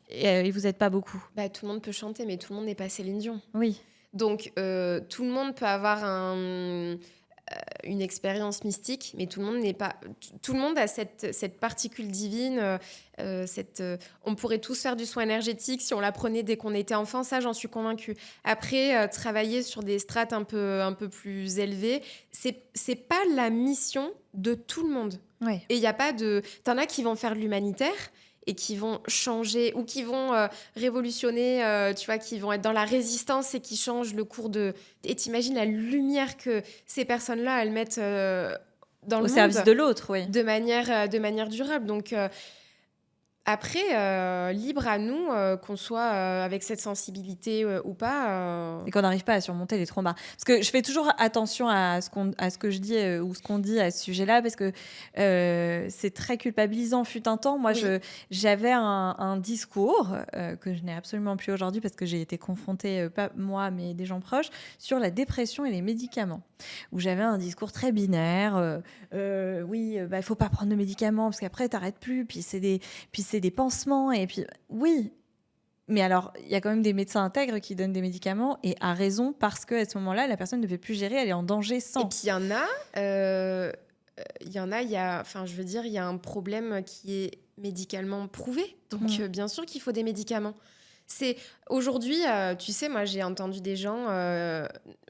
et vous n'êtes pas beaucoup? bah, tout le monde peut chanter, mais tout le monde n'est pas Céline Dion. Oui. Donc, tout le monde peut avoir une expérience mystique, mais tout le monde n'est pas. Tout le monde a cette particule divine. On pourrait tous faire du soin énergétique si on l'apprenait dès qu'on était enfant, ça j'en suis convaincue. Après, travailler sur des strates un peu plus élevées, c'est pas la mission de tout le monde. Oui. Et il y a pas de. T'en as qui vont faire de l'humanitaire et qui vont changer ou qui vont révolutionner, tu vois, qui vont être dans la résistance et qui changent le cours de... Et t'imagines la lumière que ces personnes-là, elles mettent dans Au le service monde de l'autre, oui. de manière durable. Donc après, libre à nous, qu'on soit avec cette sensibilité ou pas. Et qu'on n'arrive pas à surmonter les traumas. Parce que je fais toujours attention à ce que je dis ou ce qu'on dit à ce sujet-là, parce que c'est très culpabilisant. Fut un temps, moi, Oui. j'avais un discours que je n'ai absolument plus aujourd'hui, parce que j'ai été confrontée, pas moi, mais des gens proches, sur la dépression et les médicaments. Où j'avais un discours très binaire. Oui, il faut pas prendre de médicaments, parce qu'après, t'arrêtes plus, puis c'est des pansements, et puis oui. Mais alors, il y a quand même des médecins intègres qui donnent des médicaments, et à raison, parce qu'à ce moment-là, la personne ne peut plus gérer, elle est en danger Et sans. puis il y en a, enfin, je veux dire, il y a un problème qui est médicalement prouvé. Donc, bien sûr qu'il faut des médicaments. C'est aujourd'hui, tu sais, moi j'ai entendu des gens,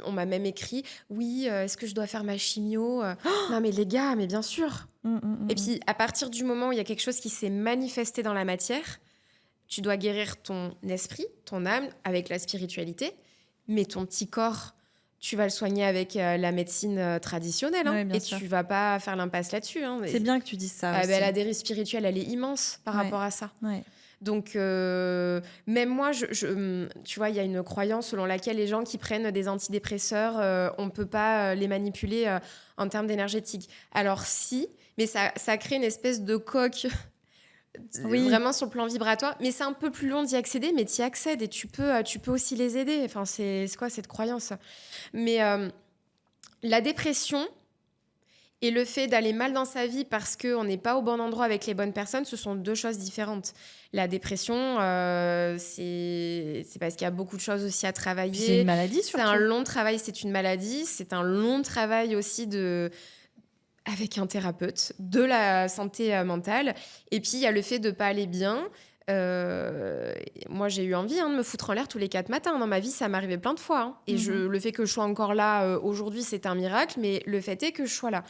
on m'a même écrit, oui, est-ce que je dois faire ma chimio Non mais les gars, mais bien sûr. Et puis à partir du moment où il y a quelque chose qui s'est manifesté dans la matière, tu dois guérir ton esprit, ton âme avec la spiritualité, mais ton petit corps, tu vas le soigner avec la médecine traditionnelle, hein, Ouais, bien et sûr. tu vas pas faire l'impasse là-dessus. Hein. C'est bien que tu dises ça aussi. La dérive spirituelle, elle est immense par Ouais. rapport à ça. Ouais. Donc, même moi, tu vois, il y a une croyance selon laquelle les gens qui prennent des antidépresseurs, on ne peut pas les manipuler en termes d'énergétique. Alors si, mais ça crée une espèce de coque Oui. vraiment sur le plan vibratoire. Mais c'est un peu plus long d'y accéder, mais tu y accèdes et tu peux aussi les aider. Enfin, c'est quoi cette croyance? Mais la dépression et le fait d'aller mal dans sa vie parce qu'on n'est pas au bon endroit avec les bonnes personnes, ce sont deux choses différentes. La dépression, c'est parce qu'il y a beaucoup de choses aussi à travailler. Puis c'est une maladie, C'est surtout. un long travail, c'est une maladie. C'est un long travail aussi avec un thérapeute, de la santé mentale. Et puis, il y a le fait de ne pas aller bien. Moi, j'ai eu envie de me foutre en l'air tous les 4 matins. Dans ma vie, ça m'arrivait plein de fois. Hein. Et le fait que je sois encore là aujourd'hui, c'est un miracle. Mais le fait est que je sois là.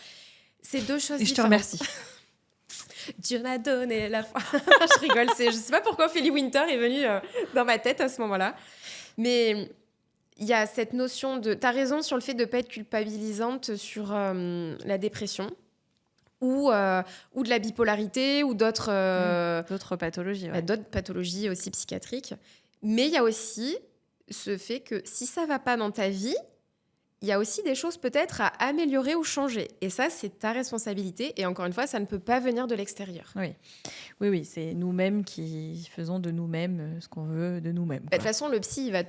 C'est deux choses différentes. Je te remercie. Dieu m'a donné la foi. Je rigole. Je sais pas pourquoi Ophélie Winter est venue dans ma tête à ce moment-là. Mais il y a cette notion de... T'as raison sur le fait de ne pas être culpabilisante sur la dépression ou de la bipolarité ou d'autres... D'autres pathologies, ouais. D'autres pathologies aussi psychiatriques. Mais il y a aussi ce fait que si ça va pas dans ta vie, il y a aussi des choses peut-être à améliorer ou changer. Et ça, c'est ta responsabilité. Et encore une fois, ça ne peut pas venir de l'extérieur. Oui, c'est nous-mêmes qui faisons de nous-mêmes ce qu'on veut de nous-mêmes. De toute façon, le psy, il va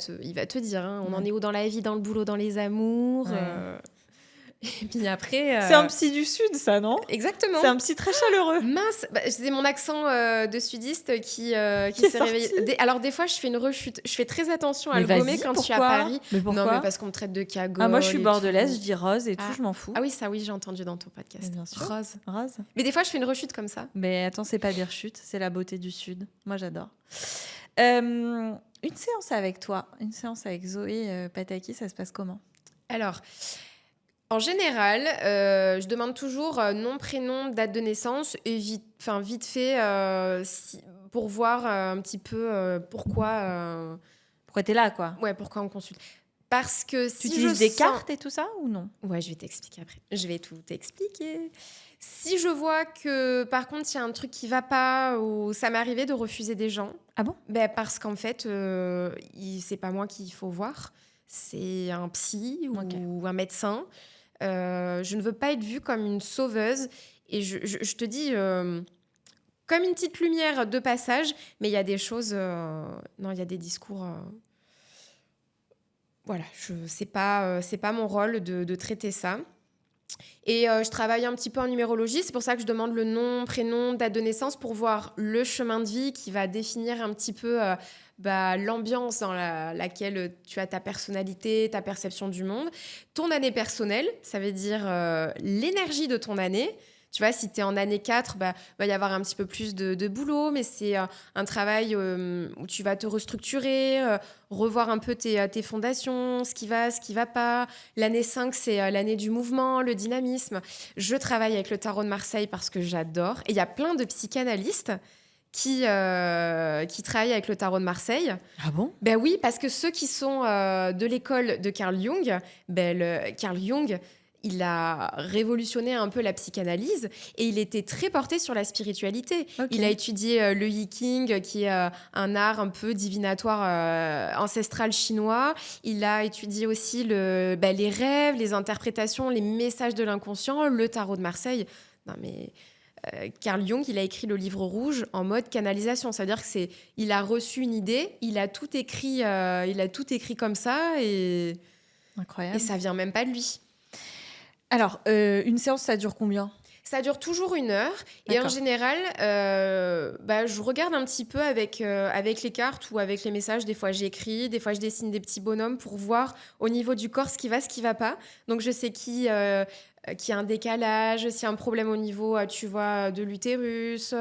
te dire, hein, on en est où dans la vie, dans le boulot, dans les amours. Et puis après... C'est un psy du Sud, ça, non? Exactement. C'est un psy très chaleureux. Mince, c'est mon accent de sudiste qui s'est réveillé. Alors des fois, je fais une rechute. Je fais très attention à le gommer quand je suis à Paris. Mais pourquoi? Non, mais parce qu'on me traite de cagole. Ah, moi, je suis bordelaise, je dis rose et tout, je m'en fous. Ah oui, ça, oui, j'ai entendu dans ton podcast. Mais bien sûr. Rose. Mais des fois, je fais une rechute comme ça. Mais attends, c'est pas des rechutes, c'est la beauté du Sud. Moi, j'adore. Une séance avec toi, une séance avec Zoé Pataki, ça se passe comment? Alors... En général, je demande toujours nom, prénom, date de naissance et vite fait pour voir un petit peu pourquoi. Pourquoi t'es là, quoi? Ouais, pourquoi on consulte. Parce que si tu utilises des cartes et tout ça ou non? Ouais, je vais t'expliquer après. Je vais tout t'expliquer. Si je vois que par contre il y a un truc qui va pas ou ça m'est arrivé de refuser des gens. Ah bon? Parce qu'en fait, c'est pas moi qu'il faut voir, c'est un psy ou un médecin. Je ne veux pas être vue comme une sauveuse et je te dis comme une petite lumière de passage, mais il y a des choses non, il y a des discours voilà, c'est pas mon rôle de traiter ça. Et je travaille un petit peu en numérologie. C'est pour ça que je demande le nom, prénom, date de naissance pour voir le chemin de vie qui va définir un petit peu l'ambiance dans laquelle tu as ta personnalité, ta perception du monde. Ton année personnelle, ça veut dire l'énergie de ton année. Tu vois, si tu es en année 4, va y avoir un petit peu plus de boulot, mais c'est un travail où tu vas te restructurer, revoir un peu tes fondations, ce qui va pas. L'année 5, c'est l'année du mouvement, le dynamisme. Je travaille avec le tarot de Marseille parce que j'adore. Et il y a plein de psychanalystes qui travaillent avec le tarot de Marseille. Ah bon? Ben oui, parce que ceux qui sont de l'école de Carl Jung, Carl Jung, il a révolutionné un peu la psychanalyse et il était très porté sur la spiritualité. Ok. Il a étudié le Yi King, qui est un art un peu divinatoire ancestral chinois. Il a étudié aussi les rêves, les interprétations, les messages de l'inconscient, le tarot de Marseille. Non mais Carl Jung, il a écrit le livre rouge en mode canalisation. C'est-à-dire il a reçu une idée, il a tout écrit comme ça et Incroyable. ça vient même pas de lui. Alors, une séance, ça dure combien? Ça dure toujours 1 heure. Et en général, je regarde un petit peu avec les cartes ou avec les messages. Des fois, j'écris, des fois, je dessine des petits bonhommes pour voir au niveau du corps ce qui va pas. Donc, je sais qui a un décalage, s'il y a un problème au niveau, tu vois, de l'utérus.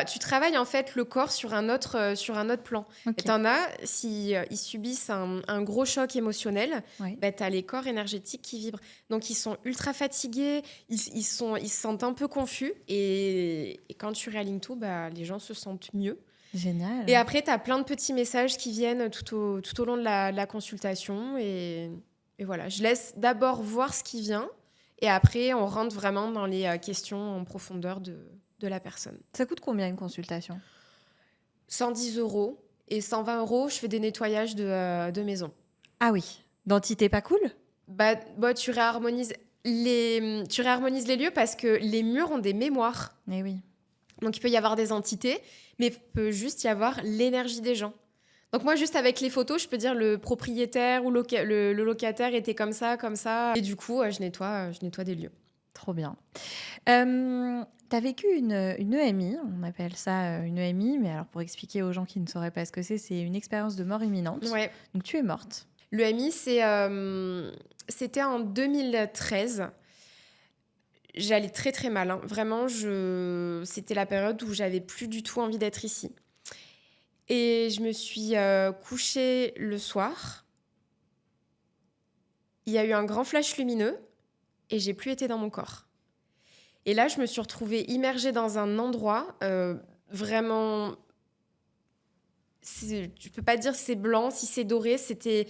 Tu travailles en fait le corps sur un autre plan. Ok. Et t'en as, si ils subissent un gros choc émotionnel, Ouais. t'as les corps énergétiques qui vibrent. Donc ils sont ultra fatigués, ils se sentent un peu confus. Et quand tu réalignes tout, les gens se sentent mieux. Génial. Et après, t'as plein de petits messages qui viennent tout au long de la consultation. Et voilà, je laisse d'abord voir ce qui vient. Et après, on rentre vraiment dans les questions en profondeur de la personne. Ça coûte combien une consultation? 110 € et 120 €, je fais des nettoyages de maison. Ah oui. D'entité pas cool? Tu réharmonises les lieux parce que les murs ont des mémoires. Eh oui. Donc, il peut y avoir des entités, mais il peut juste y avoir l'énergie des gens. Donc, moi, juste avec les photos, je peux dire le propriétaire ou le locataire était comme ça, comme ça. Et du coup, je nettoie des lieux. Trop bien. Tu as vécu une EMI, on appelle ça une EMI, mais alors pour expliquer aux gens qui ne sauraient pas ce que c'est une expérience de mort imminente. Ouais. Donc tu es morte. L'EMI, c'était en 2013. J'allais très très mal, hein. Vraiment, c'était la période où j'avais plus du tout envie d'être ici. Et je me suis couchée le soir. Il y a eu un grand flash lumineux et j'ai plus été dans mon corps. Et là, je me suis retrouvée immergée dans un endroit vraiment... Tu peux pas dire si c'est blanc, si c'est doré. C'était...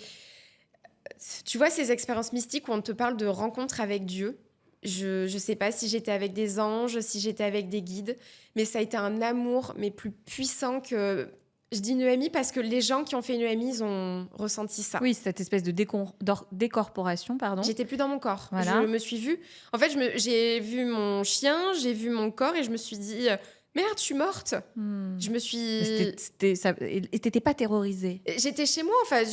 Tu vois ces expériences mystiques où on te parle de rencontre avec Dieu. Je sais pas si j'étais avec des anges, si j'étais avec des guides, mais ça a été un amour, mais plus puissant que... Je dis une EMI parce que les gens qui ont fait une EMI, ils ont ressenti ça. Oui, cette espèce de décorporation, pardon. J'étais plus dans mon corps. Voilà. Je me suis vue. En fait, j'ai vu mon chien, j'ai vu mon corps et je me suis dit merde, je suis morte. Je me suis. Et t'étais pas terrorisée? J'étais chez moi. Enfin,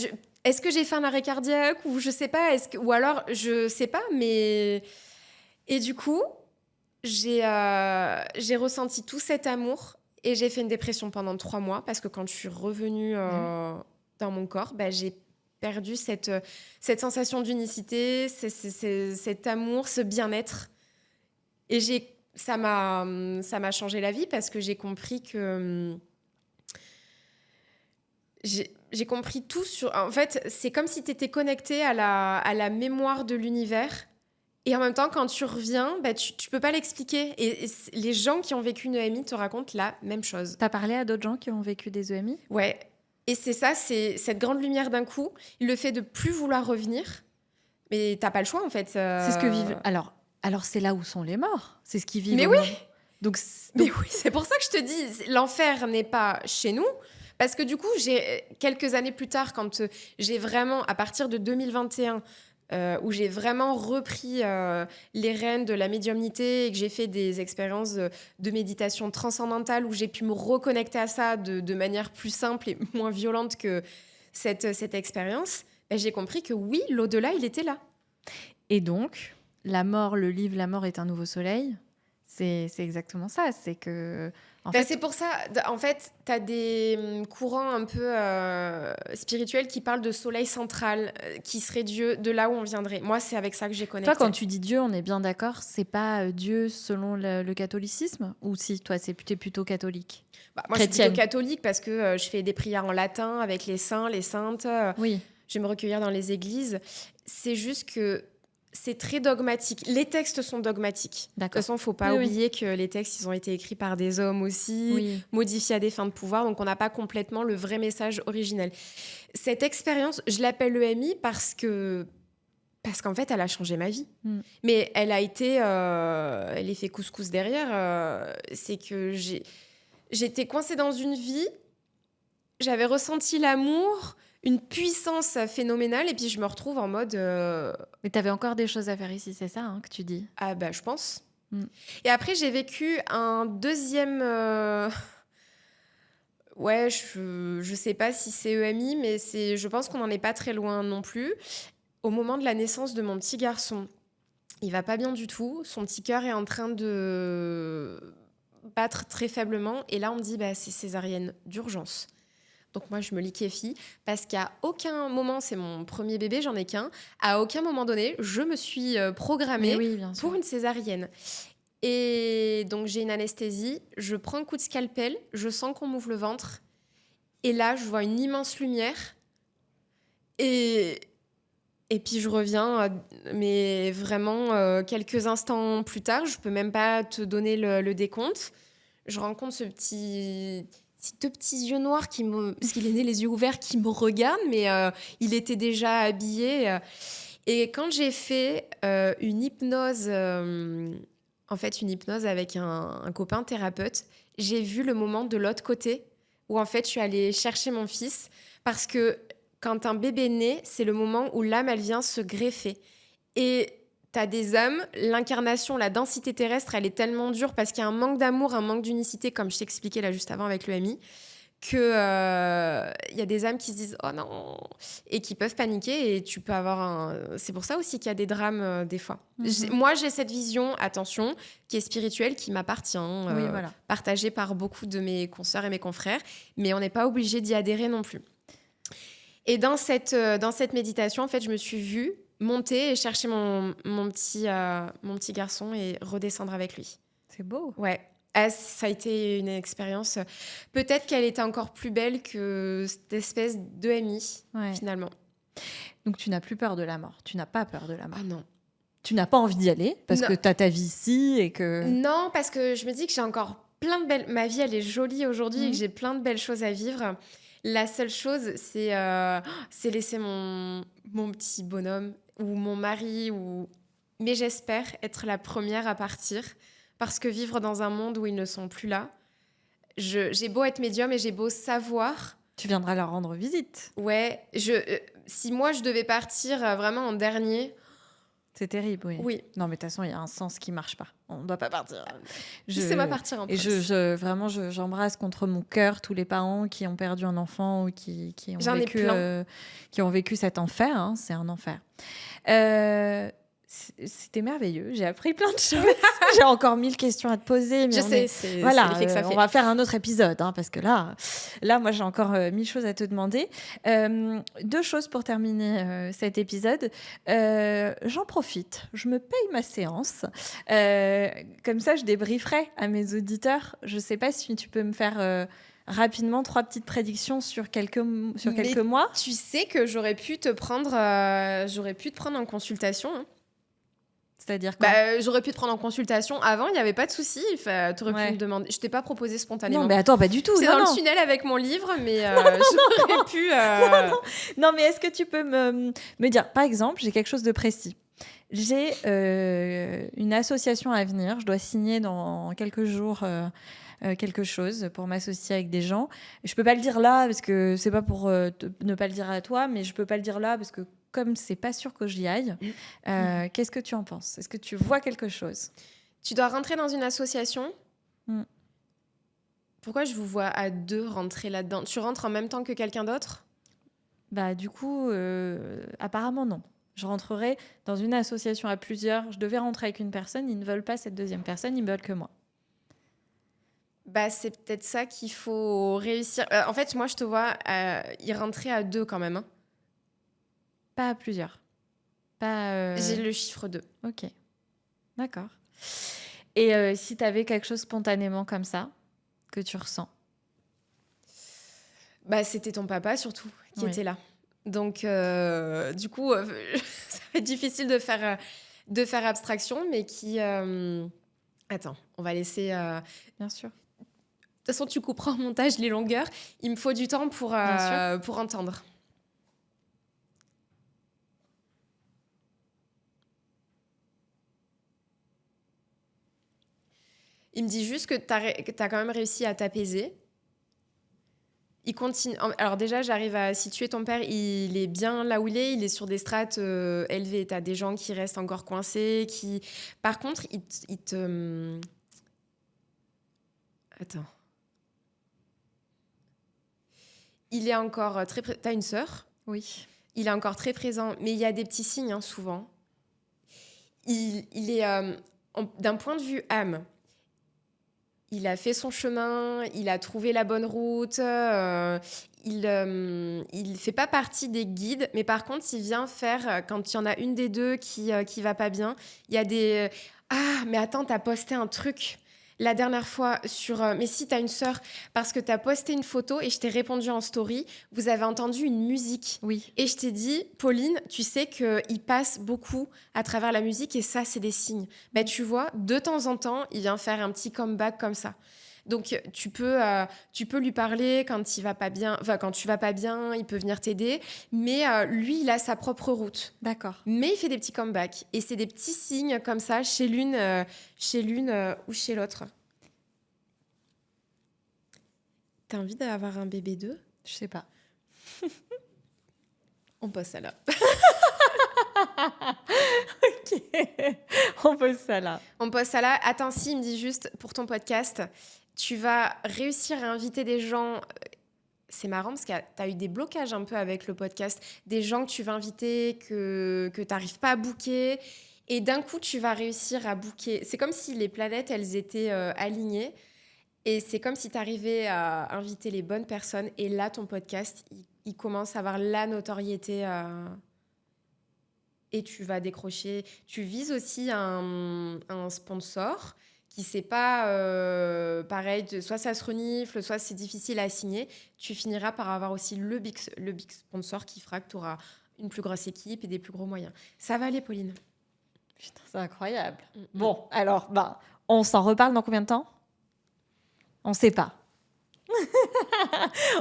est-ce que j'ai fait un arrêt cardiaque ou je sais pas. Ou alors je sais pas. Mais et du coup, j'ai ressenti tout cet amour. Et j'ai fait une dépression pendant 3 mois parce que quand je suis revenue dans mon corps, j'ai perdu cette sensation d'unicité, cet amour, ce bien-être. Et ça m'a changé la vie parce que j'ai compris que... J'ai compris tout sur... En fait, c'est comme si tu étais connecté à la mémoire de l'univers. Et en même temps, quand tu reviens, tu peux pas l'expliquer. Et les gens qui ont vécu une EMI te racontent la même chose. T'as parlé à d'autres gens qui ont vécu des EMI? Ouais. Et c'est ça, c'est cette grande lumière d'un coup. Le fait de plus vouloir revenir. Mais t'as pas le choix, en fait. C'est ce que vivent... Alors, c'est là où sont les morts. C'est ce qu'ils vivent. Mais oui. Mais oui, c'est pour ça que je te dis, l'enfer n'est pas chez nous. Parce que du coup, quelques années plus tard, quand j'ai vraiment, à partir de 2021... où j'ai vraiment repris les rênes de la médiumnité et que j'ai fait des expériences de méditation transcendantale où j'ai pu me reconnecter à ça de manière plus simple et moins violente que cette expérience, j'ai compris que oui, l'au-delà, il était là. Et donc, la mort, le livre La mort est un nouveau soleil, c'est exactement ça. C'est que, en Bah, fait, c'est pour ça, en fait, tu as des courants un peu spirituels qui parlent de soleil central, qui serait Dieu, de là où on viendrait. Moi, c'est avec ça que j'ai toi, quand connecté. tu dis Dieu, on est bien d'accord, c'est pas Dieu selon le catholicisme? Ou si, toi, t'es plutôt catholique? Bah, moi, je suis plutôt Chrétienne? catholique parce que je fais des prières en latin avec les saints, les saintes. Oui, Je vais me recueillir dans les églises. C'est juste que c'est très dogmatique. Les textes sont dogmatiques. De toute d'accord. façon, il ne faut pas Oui, oui, oublier que les textes, ils ont été écrits par des hommes aussi, oui. modifiés à des fins de pouvoir, donc on n'a pas complètement le vrai message originel. Cette expérience, je l'appelle EMI parce qu'en fait, elle a changé ma vie. Mm. Mais elle a été... l'effet couscous derrière, c'est que j'étais coincée dans une vie, j'avais ressenti l'amour, une puissance phénoménale, et puis je me retrouve en mode Mais t'avais encore des choses à faire ici, c'est ça hein, que tu dis? ah bah je pense. Mm. Et après j'ai vécu un deuxième ouais, je sais pas si c'est EMI, mais je pense qu'on n'en est pas très loin non plus. Au moment de la naissance de mon petit garçon, il va pas bien du tout, son petit cœur est en train de battre très faiblement, et là on me dit bah c'est césarienne d'urgence. Donc moi, je me liquéfie parce qu'à aucun moment, c'est mon premier bébé, j'en ai qu'un, à aucun moment donné, je me suis Mais programmée oui, bien sûr. pour une césarienne. Et donc j'ai une anesthésie, je prends un coup de scalpel, je sens qu'on m'ouvre le ventre, et là, je vois une immense lumière, et, et puis je reviens, mais vraiment quelques instants plus tard, je peux même pas te donner le décompte. Je rencontre ces deux petits yeux noirs parce qu'il est né les yeux ouverts, qui me regardent, mais il était déjà habillé. Et quand j'ai fait une hypnose, en fait une hypnose avec un copain thérapeute, j'ai vu le moment de l'autre côté où en fait je suis allée chercher mon fils, parce que quand un bébé naît, c'est le moment où l'âme elle vient se greffer. Et t'as des âmes, l'incarnation, la densité terrestre, elle est tellement dure parce qu'il y a un manque d'amour, un manque d'unicité, comme je t'expliquais là juste avant avec le MI, que il y a des âmes qui se disent oh non, et qui peuvent paniquer, et tu peux avoir c'est pour ça aussi qu'il y a des drames des fois. Mhm. Moi j'ai cette vision, attention, qui est spirituelle, qui m'appartient, Oui, voilà. partagée par beaucoup de mes consoeurs et mes confrères, mais on n'est pas obligé d'y adhérer non plus. Et dans cette méditation, en fait, je me suis vue monter et chercher mon petit garçon et redescendre avec lui. C'est beau. Ouais. Ah, ça a été une expérience. Peut-être qu'elle était encore plus belle que cette espèce d'EMI, Ouais. finalement. Donc tu n'as plus peur de la mort. Tu n'as pas peur de la mort. Ah non. Tu n'as pas envie d'y aller parce Non. que tu as ta vie ici et que... Non, parce que je me dis que j'ai encore plein de belles... Ma vie, elle est jolie aujourd'hui et que Mhm. j'ai plein de belles choses à vivre. La seule chose, c'est laisser mon petit bonhomme ou mon mari. Mais j'espère être la première à partir, parce que vivre dans un monde où ils ne sont plus là, j'ai beau être médium et j'ai beau savoir... Tu viendras leur rendre visite. Ouais, si moi je devais partir vraiment en dernier, C'est terrible, oui. oui, Non, mais de toute façon, il y a un sens qui marche pas. On ne doit pas partir. laissez-moi partir en Et prince. vraiment, j'embrasse contre mon cœur tous les parents qui ont perdu un enfant ou qui J'en ai plein. qui ont vécu cet enfer. Hein. C'est un enfer. Euh, C'était merveilleux. J'ai appris plein de choses. J'ai encore 1000 questions à te poser. Mais Je sais, voilà, c'est l'effet que ça fait. on va faire un autre épisode hein, parce que là, moi, j'ai encore 1000 choses à te demander. Deux choses pour terminer cet épisode. J'en profite. Je me paye ma séance. Comme ça, je débrieferai à mes auditeurs. Je ne sais pas si tu peux me faire rapidement 3 petites prédictions sur quelques mois. Tu sais que j'aurais pu te prendre en consultation. Hein. C'est-à-dire quand J'aurais pu te prendre en consultation avant, il n'y avait pas de souci. T'aurais pu Ouais. me demander. Je t'ai pas proposé spontanément. Non, mais attends, pas du tout. C'est non, dans non. le tunnel avec mon livre, mais j'aurais pu. Non, mais est-ce que tu peux me dire, par exemple, j'ai quelque chose de précis. J'ai une association à venir. Je dois signer dans quelques jours quelque chose pour m'associer avec des gens. Je peux pas le dire là parce que c'est pas pour ne pas le dire à toi, mais je peux pas le dire là parce que comme c'est pas sûr que j'y aille. Qu'est-ce que tu en penses? Est-ce que tu vois quelque chose? Tu dois rentrer dans une association. Mm. Pourquoi je vous vois à deux rentrer là-dedans? Tu rentres en même temps que quelqu'un d'autre? Bah du coup, apparemment non. Je rentrerai dans une association à plusieurs. Je devais rentrer avec une personne. Ils ne veulent pas cette deuxième personne. Ils ne veulent que moi. Bah, c'est peut-être ça qu'il faut réussir. En fait, moi, je te vois y rentrer à 2 quand même. Hein. Pas à plusieurs. Pas. J'ai le chiffre 2. Ok. D'accord. Et si tu avais quelque chose spontanément comme ça, que tu ressens? Bah, c'était ton papa surtout qui Oui. était là. Donc, du coup, ça va être difficile de faire abstraction, mais qui... Attends, on va laisser... Bien sûr. De toute façon, tu couperas en montage les longueurs. Il me faut du temps pour entendre. Il me dit juste que t'as quand même réussi à t'apaiser. Il continue. Alors déjà, j'arrive à situer ton père. Il est bien là où il est. Il est sur des strates élevées. T'as des gens qui restent encore coincés. Par contre, il te... Attends. Il est encore très... T'as une sœur? Oui. Il est encore très présent. Mais il y a des petits signes, hein, souvent. Il est... d'un point de vue âme, il a fait son chemin, il a trouvé la bonne route, il fait pas partie des guides, mais par contre, il vient faire, quand il y en a une des deux qui va pas bien, il y a des... Ah, mais attends, t'as posté un truc la dernière fois sur... mais si, t'as une sœur, parce que t'as posté une photo et je t'ai répondu en story, vous avez entendu une musique. Oui. Et je t'ai dit, Pauline, tu sais qu'il passe beaucoup à travers la musique et ça, c'est des signes. Bah, tu vois, de temps en temps, il vient faire un petit comeback comme ça. Donc, tu peux lui parler quand il va pas bien, enfin, quand tu vas pas bien, il peut venir t'aider. Mais lui, il a sa propre route. D'accord. Mais il fait des petits comebacks. Et c'est des petits signes comme ça chez l'une ou chez l'autre. T'as envie d'avoir un bébé 2 ? Je sais pas. On passe ça là. Ok. On pose ça là. On pose ça là. Attends, si, il me dit juste, pour ton podcast, tu vas réussir à inviter des gens... C'est marrant parce que tu as eu des blocages un peu avec le podcast. Des gens que tu vas inviter, que tu n'arrives pas à booker. Et d'un coup, tu vas réussir à booker. C'est comme si les planètes, elles étaient alignées. Et c'est comme si tu arrivais à inviter les bonnes personnes. Et là, ton podcast, il commence à avoir la notoriété... et tu vas décrocher. Tu vises aussi un sponsor qui c'est pas pareil, soit ça se renifle, soit c'est difficile à signer. Tu finiras par avoir aussi le big sponsor qui fera que tu auras une plus grosse équipe et des plus gros moyens. Ça va aller, Pauline. Putain, c'est incroyable. Bon, alors, on s'en reparle dans combien de temps? On sait pas.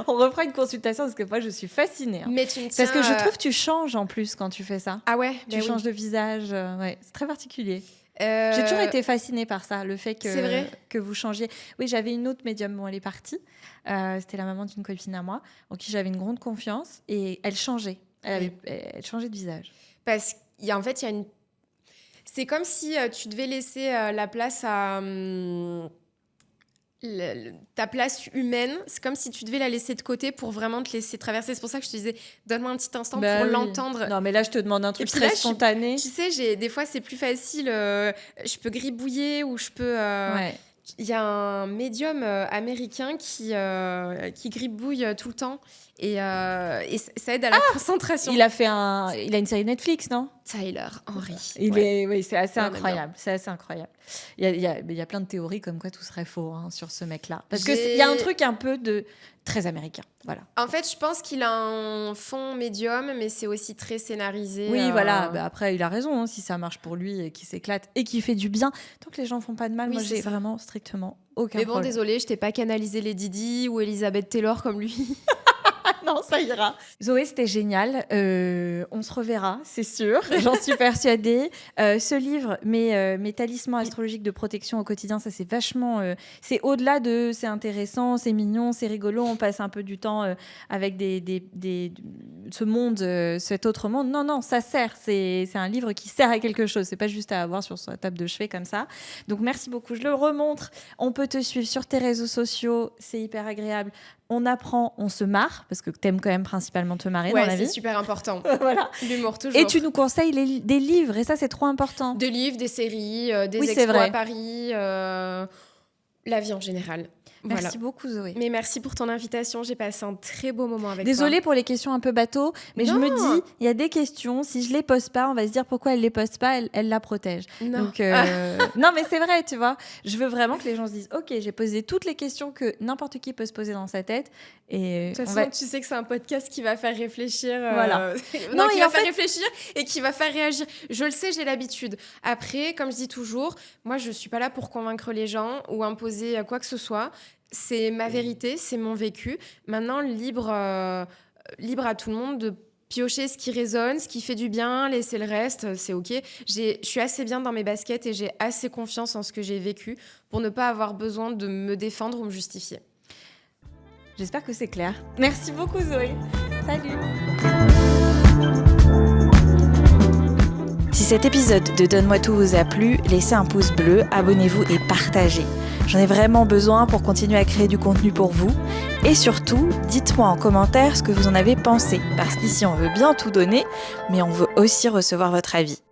On refera une consultation parce que moi je suis fascinée. Hein. Mais tu me tiens, parce que je trouve que tu changes en plus quand tu fais ça. Ah ouais, tu changes de visage. Ouais, c'est très particulier. Euh... J'ai toujours été fascinée par ça, le fait C'est vrai que vous changiez. Oui, j'avais une autre médium, bon, elle est partie. C'était la maman d'une copine à moi, en qui j'avais une grande confiance, et elle changeait. Elle changeait de visage. Parce qu'en fait, il y a une... C'est comme si tu devais laisser la place à... ta place humaine, c'est comme si tu devais la laisser de côté pour vraiment te laisser traverser. C'est pour ça que je te disais, donne-moi un petit instant pour l'entendre. Non, mais là, je te demande un truc très spontané. Tu sais, des fois, c'est plus facile. Je peux gribouiller ou je peux... Ouais. Il y a un médium américain qui gribouille tout le temps et ça aide à la concentration. Il a une série Netflix, non? Tyler Henry. Oui, c'est assez incroyable. C'est assez incroyable. Il y a plein de théories comme quoi tout serait faux sur ce mec-là. Parce qu'il y a un truc un peu de très américain. Voilà. En fait, je pense qu'il a un fond médium, mais c'est aussi très scénarisé. Oui, voilà. Après, il a raison. Hein, si ça marche pour lui et qu'il s'éclate et qu'il fait du bien, tant que les gens font pas de mal, moi, j'ai vraiment strictement aucun problème. Mais bon, désolée, je t'ai pas canalisé les Didi ou Elisabeth Taylor comme lui. Non, ça ira. Zoé, c'était génial. On se reverra, c'est sûr. J'en suis persuadée. Ce livre, mes talismans astrologiques de protection au quotidien, ça c'est vachement... c'est au-delà de... C'est intéressant, c'est mignon, c'est rigolo. On passe un peu du temps avec ce monde, cet autre monde. Non, ça sert. C'est un livre qui sert à quelque chose. C'est pas juste à avoir sur sa table de chevet comme ça. Donc, merci beaucoup. Je le remontre. On peut te suivre sur tes réseaux sociaux. C'est hyper agréable. on apprend, on se marre, parce que t'aimes quand même principalement te marrer dans la vie. Ouais, c'est super important. Voilà. L'humour, toujours. Et tu nous conseilles des livres, et ça, c'est trop important. Des livres, des séries, des Oui, expos à Paris, la vie en général. Merci beaucoup, Zoé. Mais merci pour ton invitation. J'ai passé un très beau moment avec toi. Désolée pour les questions un peu bateau, mais Non. je me dis, il y a des questions, si je les pose pas, on va se dire pourquoi elle les pose pas, elle la protège. Non. Donc, non, mais c'est vrai, tu vois. Je veux vraiment que les gens se disent, ok, j'ai posé toutes les questions que n'importe qui peut se poser dans sa tête. Et de toute façon, tu sais que c'est un podcast qui va faire réfléchir. Voilà. non, qui va faire réfléchir et qui va faire réagir. Je le sais, j'ai l'habitude. Après, comme je dis toujours, moi, je suis pas là pour convaincre les gens ou imposer quoi que ce soit. C'est ma vérité, c'est mon vécu. Maintenant, libre à tout le monde de piocher ce qui résonne, ce qui fait du bien, laisser le reste, c'est OK. Je suis assez bien dans mes baskets et j'ai assez confiance en ce que j'ai vécu pour ne pas avoir besoin de me défendre ou me justifier. J'espère que c'est clair. Merci beaucoup, Zoé. Salut. Si cet épisode de Donne-moi tout vous a plu, laissez un pouce bleu, abonnez-vous et partagez. J'en ai vraiment besoin pour continuer à créer du contenu pour vous. Et surtout, dites-moi en commentaire ce que vous en avez pensé, parce qu'ici on veut bien tout donner, mais on veut aussi recevoir votre avis.